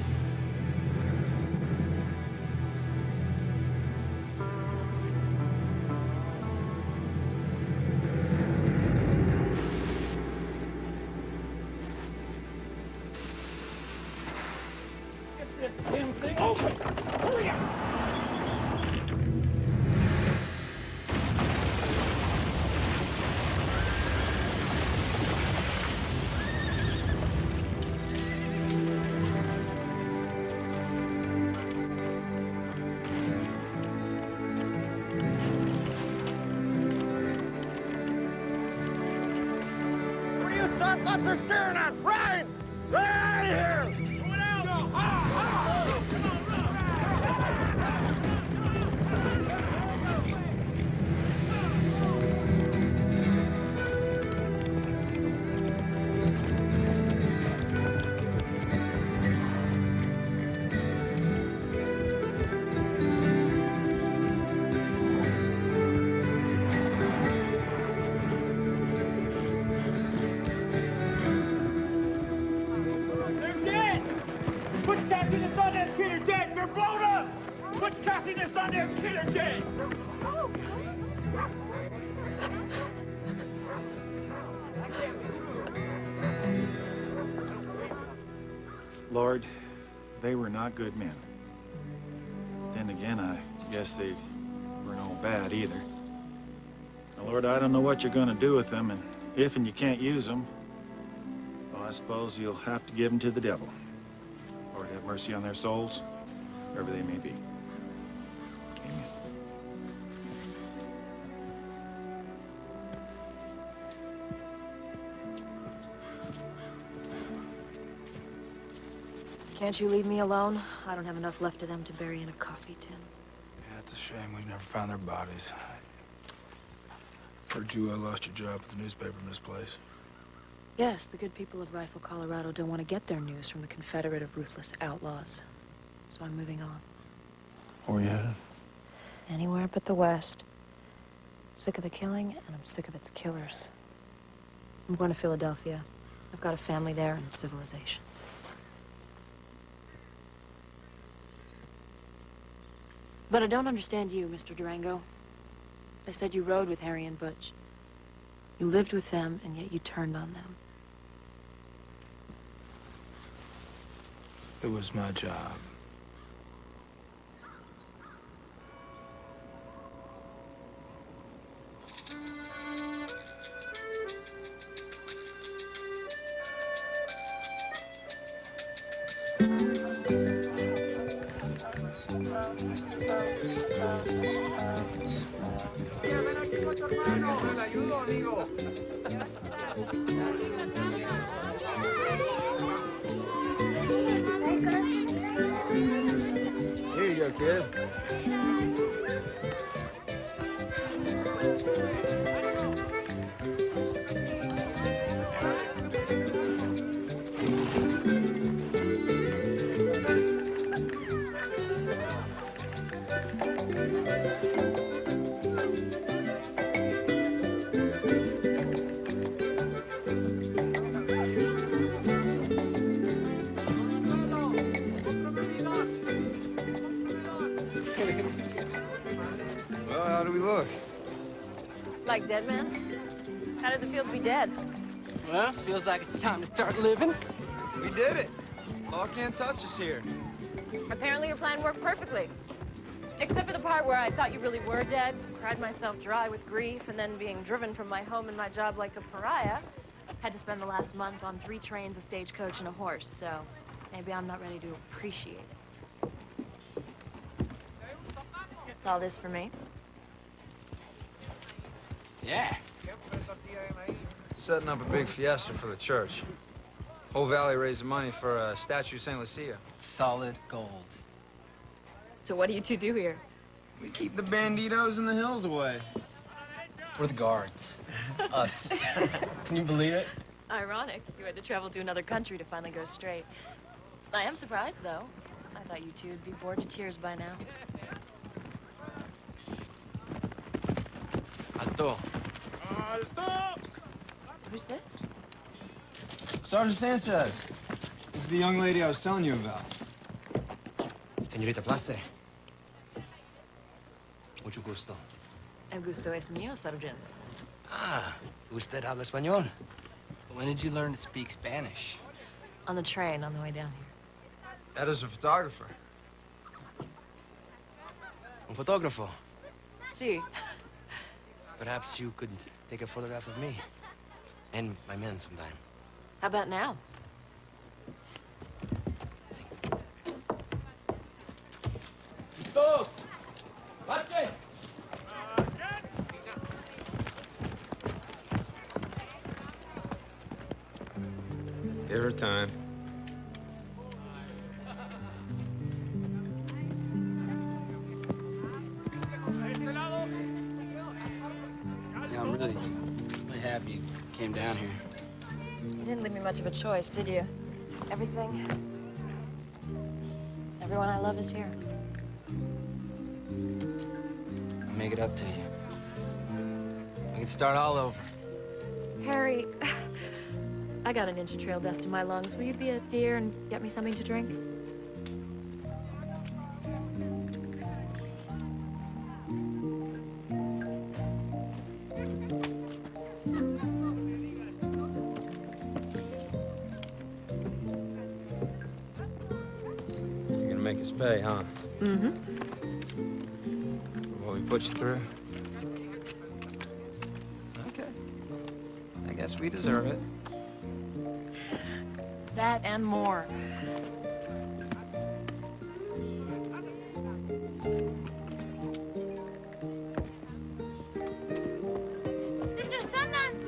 Damn thing open! Hurry up!
What are you son buster staring at? Ride! Right out of here! Going out! Go! Come on,
They're dead! Butch Cassidy and the Sundance Kid are dead! They're blown up! Butch Cassidy and the Sundance Kid are dead!
Lord, they were not good men. Then again, I guess they were no bad either. Now, Lord, I don't know what you're going to do with them, and if and you can't use them, well, I suppose you'll have to give them to the devil. Lord, have mercy on their souls, wherever they may be. Amen.
Can't you leave me alone? I don't have enough left of them to bury in a coffee tin.
Yeah, it's a shame we've never found their bodies. Heard you lost your job at the newspaper in this place.
Yes, the good people of Rifle, Colorado don't want to get their news from the Confederate of ruthless outlaws. So I'm moving on.
Where you headed?
Anywhere but the West. Sick of the killing, and I'm sick of its killers. I'm going to Philadelphia. I've got a family there and civilization. But I don't understand you, Mr. Durango. They said you rode with Harry and Butch. You lived with them, and yet you turned on them.
It was my job.
Here you go, kid.
Well, how do we look?
Like dead men? How did the fields be dead?
Well, feels like it's time to start living.
We did it. Law can't touch us here.
Apparently your plan worked perfectly. Except for the part where I thought you really were dead, cried myself dry with grief, and then being driven from my home and my job like a pariah, had to spend the last month on 3 trains, a stagecoach, and a horse, so maybe I'm not ready to appreciate it. It's all this for me.
Yeah.
Setting up a big fiesta for the church. Whole valley raising money for a statue of St. Lucia.
Solid gold.
So what do you two do here?
We keep the banditos in the hills away.
We're the guards. Us. Can you believe it?
Ironic. You had to travel to another country to finally go straight. I am surprised, though. I thought you two would be bored to tears by now.
Alto.
Alto!
Who's this?
Sergeant Sanchez. This is the young lady I was telling you about.
Señorita Place. Mucho gusto.
El gusto es mío, Sergeant.
Ah, usted habla español. When did you learn to speak Spanish?
On the train on the way down here.
Edda's a photographer.
Un fotógrafo.
See.
Perhaps you could take a photograph of me and my men sometime.
How about now?
Todos! Marchen!
Give her time.
Yeah, I'm really happy you came down here.
You didn't leave me much of a choice, did you? Everything. Everyone I love is here.
I'll make it up to you. We can start all over.
Harry, I got an ninja trail dust in my lungs. Will you be a dear and get me something to drink?
You're gonna make us pay, huh?
Mm-hmm.
For what we put you through? Okay. I guess we deserve it.
That and more.
Mr. Sundance!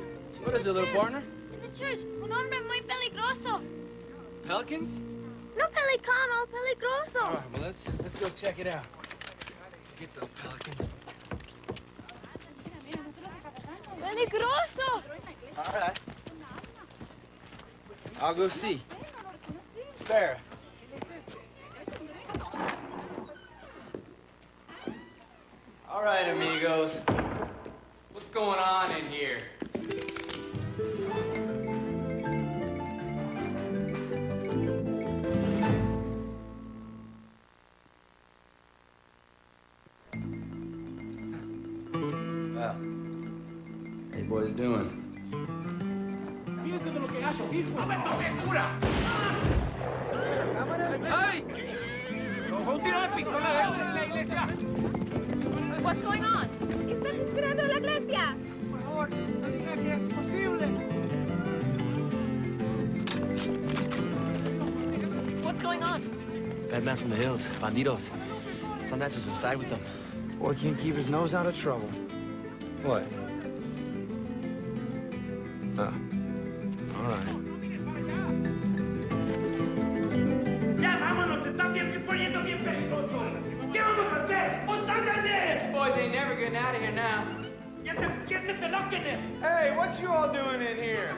What is it, little partner?
In the church, un hombre muy peligroso.
Pelicans?
No pelicano, peligroso.
All right, well, let's go check it out. Get those pelicans.
Peligroso!
All right. I'll go see. Spare. All right, amigos. What's going on in here? Well, how you boys doing?
¡Ay! ¡Un tiro de pistola en la iglesia!
What's going on?
Están disparando a la iglesia.
Por favor, no diga que es posible.
What's going on?
Bad man from the hills. Bandidos. Sundance was inside with them.
Boy can't keep his nose out of trouble. What? Oh. All right.
¡Ya vámonos! ¡Se está poniendo bien peligroso! ¿Qué vamos a hacer? ¡Pónganle!
Boys ain't never getting out of here now.
¿Quién te lo quieres?
Hey, what you all doing in here?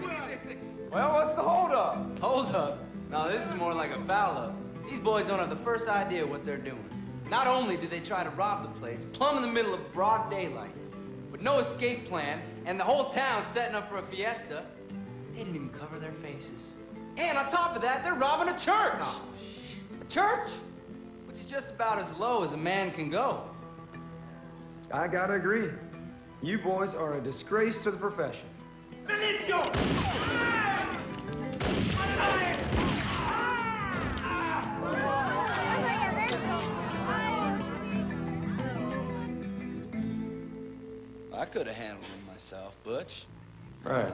Well, what's the holdup?
Hold up. No, this is more like a foul up. These boys don't have the first idea what they're doing. Not only did they try to rob the place, plumb in the middle of broad daylight, with no escape plan, and the whole town setting up for a fiesta, they didn't even cover their faces. And on top of that, they're robbing a church. Oh, a church? Which is just about as low as a man can go.
I gotta agree. You boys are a disgrace to the profession.
¡Silencio!
could have handled him myself, Butch.
Right.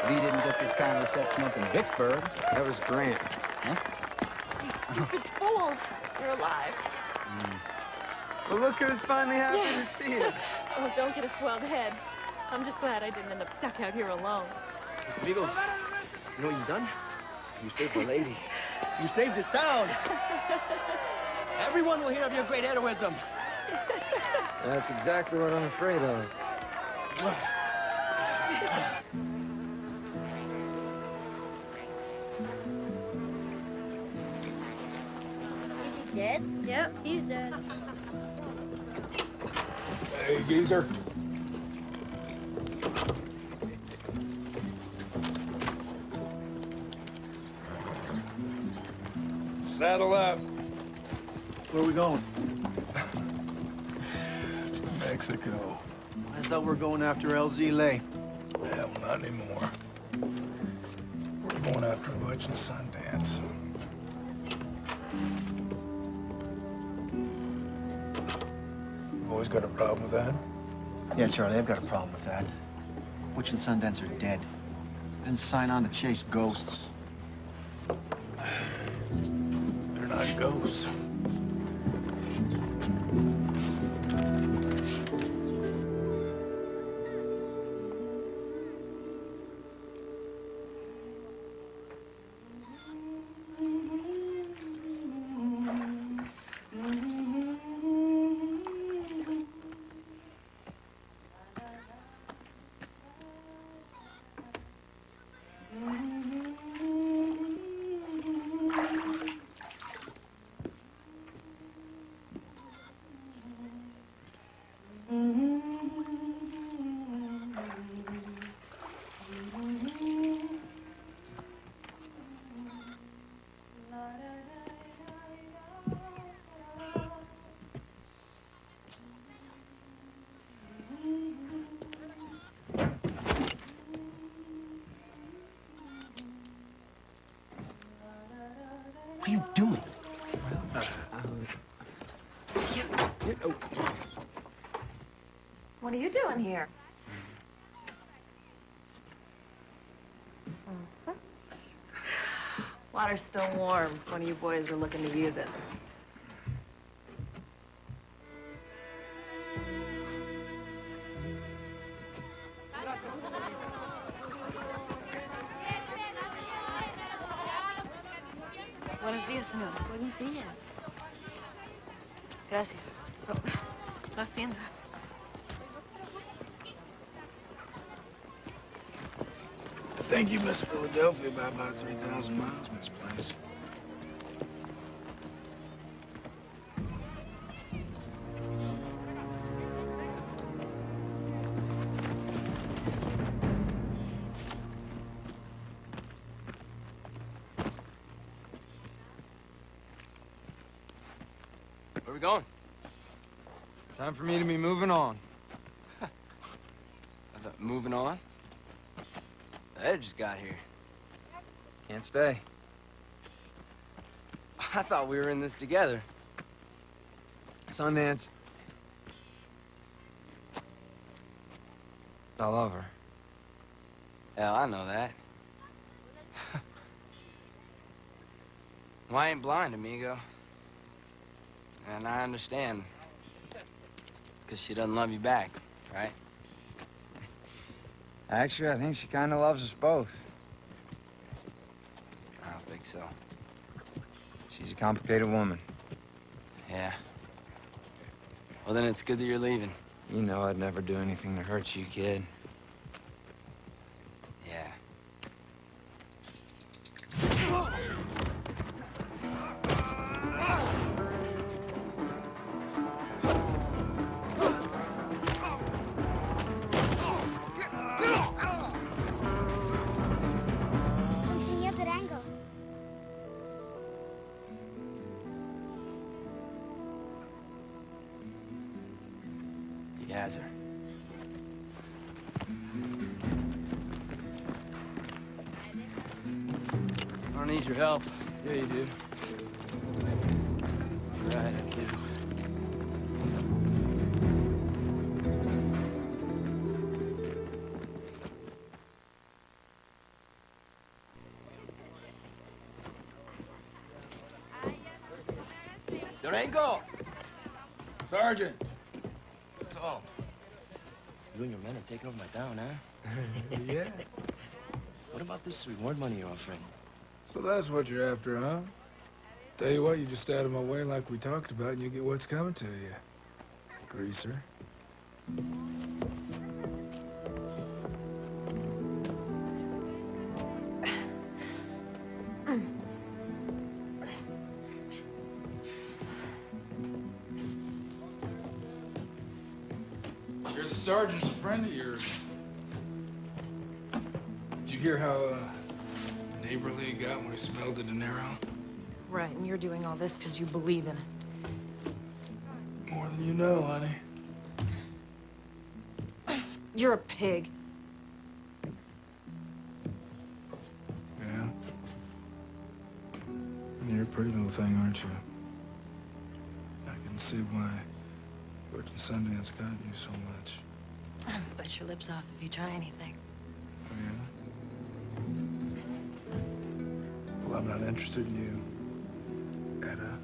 We didn't get this kind of reception up in Vicksburg.
That was Grant.
Huh?
Stupid fool. You're alive.
Well, look who's finally happy
Yeah.
to see you.
Oh, don't get a swelled head. I'm just glad I didn't end up stuck out here alone.
Mr. Beagles, you know what you've done? You saved a lady. You saved this town. Everyone will hear of your great heroism.
That's exactly what I'm afraid of.
Is he dead? Yep, he's dead.
Hey, geezer. Saddle up.
Where are we going?
Mexico.
I thought we were going after LZ Lay.
Hell, not anymore. We're going after Butch and Sundance. You boys got a problem with that?
Yeah, Charlie, I've got a problem with that. Butch and Sundance are dead. Didn't sign on to chase ghosts.
They're not ghosts.
What are you doing?
What are you doing here? Water's still warm. One of you boys are looking to use it. Buenos días, señor.
Buenos días.
Gracias. Oh, lo siento.
I think you missed Philadelphia by about 3,000 miles, Miss Place.
Where are we going?
Time for me to be moving on.
I thought, moving on? Ed just got here.
Can't stay.
I thought we were in this together.
Sundance. I love her.
Hell, I know that. Well, I ain't blind, amigo. And I understand. Because she doesn't love you back, right?
Actually, I think she kind of loves us both.
I don't think so.
She's a complicated woman.
Yeah. Well, then it's good that you're leaving.
You know I'd never do anything to hurt you, kid.
Yeah.
Señor Durango.
He has her. need your help.
Yeah, you do.
Right, I do.
Durango! Sergeant!
What's all? You and your men have taken over my town, huh?
Yeah.
What about this reward money you're offering?
So that's what you're after, huh? Tell you what, you just stay out of my way like we talked about, and you get what's coming to you. Greaser. You're the sergeant's a friend of yours. Did you hear how neighborly he got when he smelled the dinero?
Right, and you're doing all this because you believe in it.
More than you know, honey.
You're a pig.
Yeah? And you're a pretty little thing, aren't you? I can see why Butch and Sundance got you so much.
Bite your lips off if you try anything.
Oh, yeah? Well, I'm not interested in you, Etta.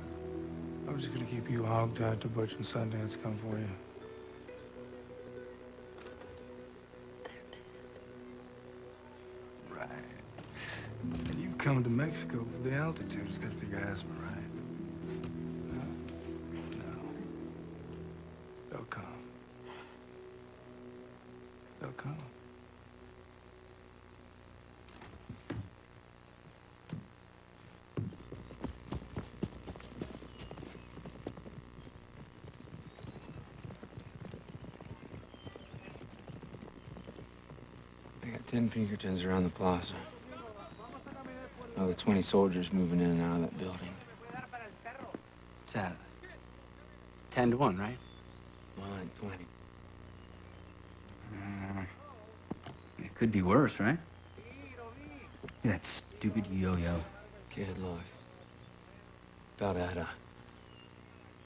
I'm just gonna keep you hogtied till Butch and Sundance come for you. Right. And you come to Mexico for the altitude. It's got to be your asthma, right? No? No. They'll come. They'll come.
I got 10 Pinkertons around the plaza. Another 20 soldiers moving in and out of that building.
What's that? 10 to 1, right?
More like 20. It could be worse, right? That stupid yo-yo. Kid, look. About Ada.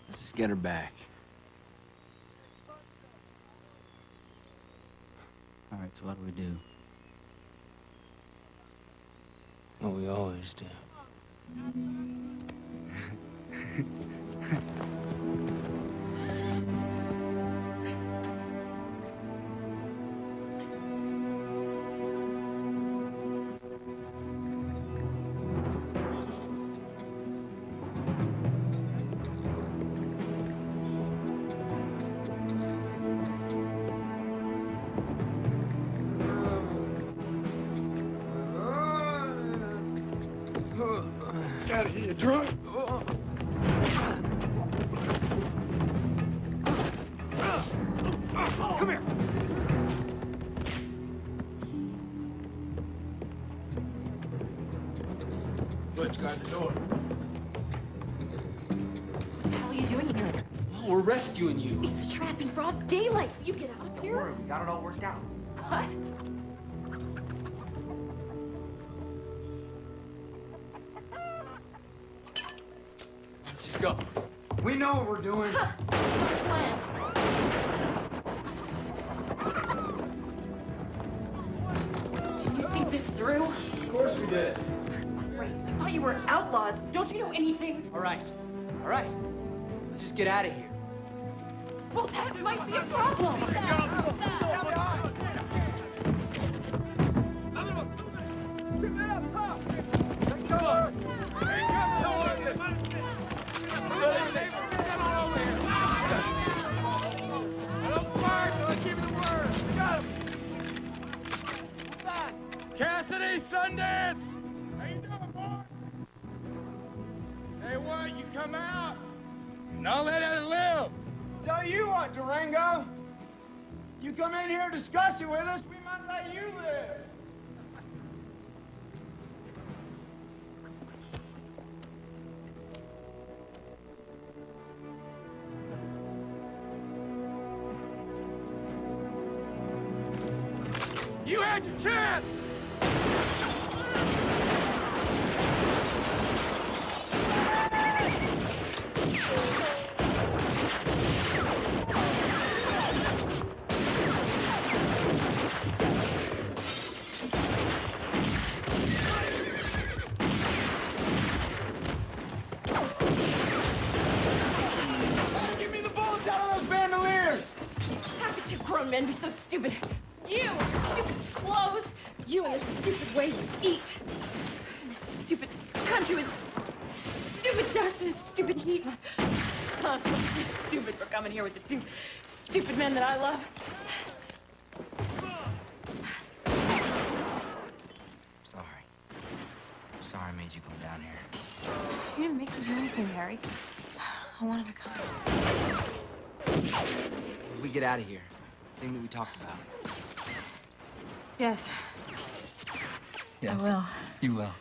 Let's just get her back. All right, so what do we do? What we always do.
Out of here, you drunk. Come here. Butch, guard the door.
What the hell are you doing here?
Oh, we're rescuing you.
It's a trap in broad daylight. You get out of here.
We got it all worked out.
What?
Let's just go.
We know what we're doing.
Did you think this through?
Of course we did.
Great. I thought you were outlaws. Don't you know anything?
All right. All right. Let's just get out of here.
Well, that might be a problem.
Cassidy, Sundance! How you doing, boy? Hey, what? You come out? Now let it live.
Tell you what, Durango. You come in here to discuss it with us, we might let you live.
You had your chance!
grown men be so stupid? You and your stupid clothes. You and the stupid way you eat. This stupid country with stupid dust and stupid heat. I'm too stupid for coming here with the two stupid men that I love.
Sorry I made you come down here.
You didn't make me do anything, Harry. I wanted to come.
If we get out of here, thing that we talked about.
Yes.
Yes.
I will.
You will.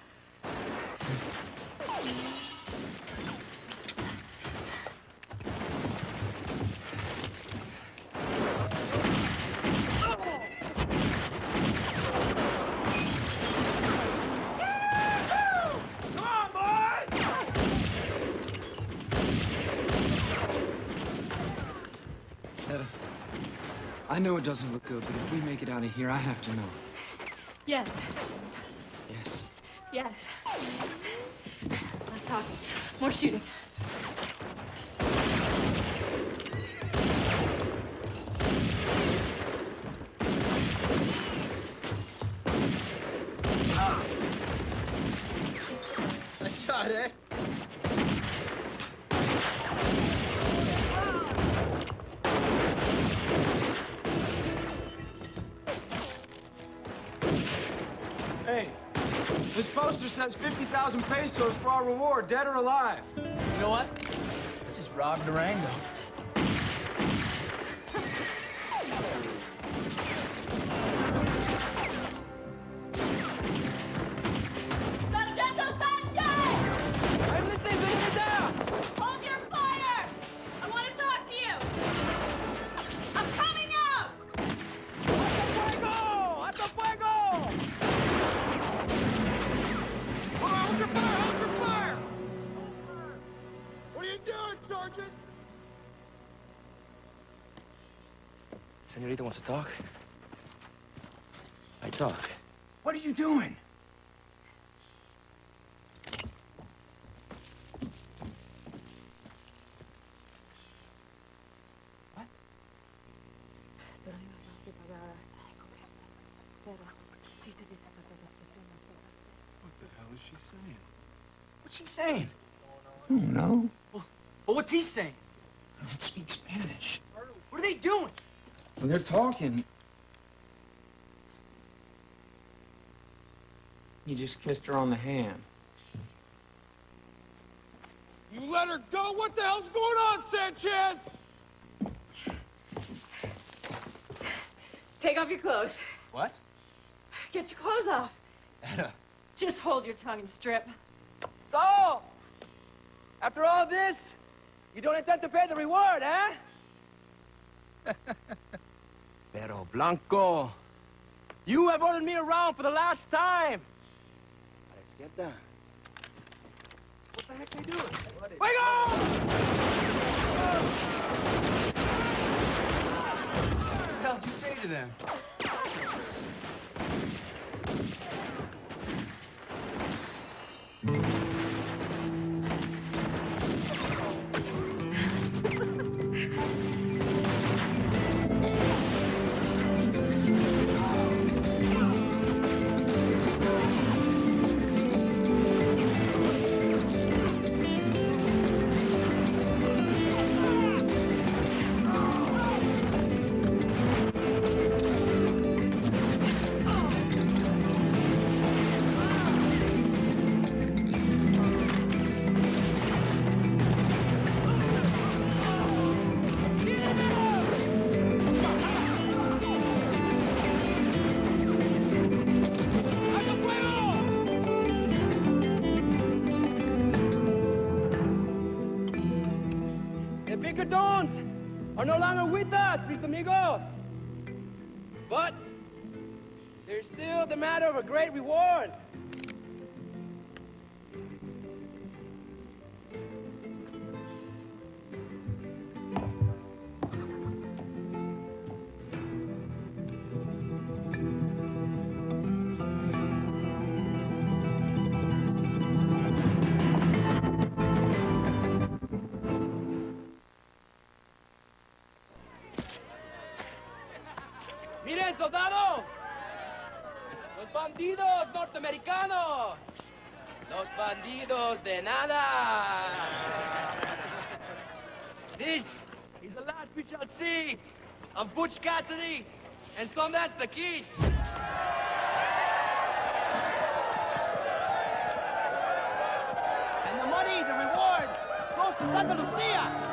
I know it doesn't look good, but if we make it out of here, I have to know.
Yes.
Yes.
Yes. Less talking. More shooting.
A shot, eh?
Hey, this poster says 50,000 pesos for our reward, dead or alive.
You know what? Let's just rob Durango.
Sargento Sanchez!
I'm listening, Legendado!
Hold your fire! I want to talk to you! I'm coming out!
¡Hasta fuego! Hold your fire! Hold your fire! What are you doing, Sergeant?
Senorita wants to talk. I talk.
What are you doing?
What the hell is she saying?
What's she saying?
I don't know.
Well, what's he saying?
I don't speak Spanish.
What are they doing?
When they're talking...
You just kissed her on the hand.
You let her go? What the hell's going on, Sanchez?
Take off your clothes.
What?
Get your clothes off.
Etta.
Just hold your tongue and strip.
So, after all this, you don't intend to pay the reward, eh? Pero Blanco, you have ordered me around for the last time. Let's get down. What the heck are you doing? Wake up! What the hell did you say to them? The Pinkertons are no longer with us, mis amigos. But there's still the matter of a great reward. Miren, soldado. Los bandidos norteamericanos. Los bandidos de nada. This is the last we shall see of Butch Cassidy and Sundance the Kid. And the money, the reward, goes to Santa Lucia.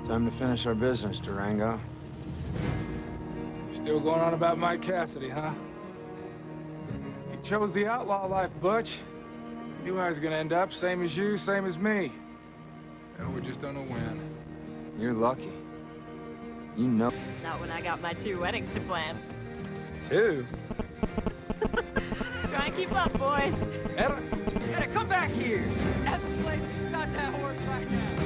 Time to finish our business, Durango.
Still going on about Mike Cassidy, huh? He chose the outlaw life, Butch. Knew I was gonna end up, same as you, same as me. And we just don't know when.
You're lucky. You know.
Not when I got my 2 weddings to plan.
2?
Try and keep up, boys.
Etta, come back here. At the place, got that horse right now.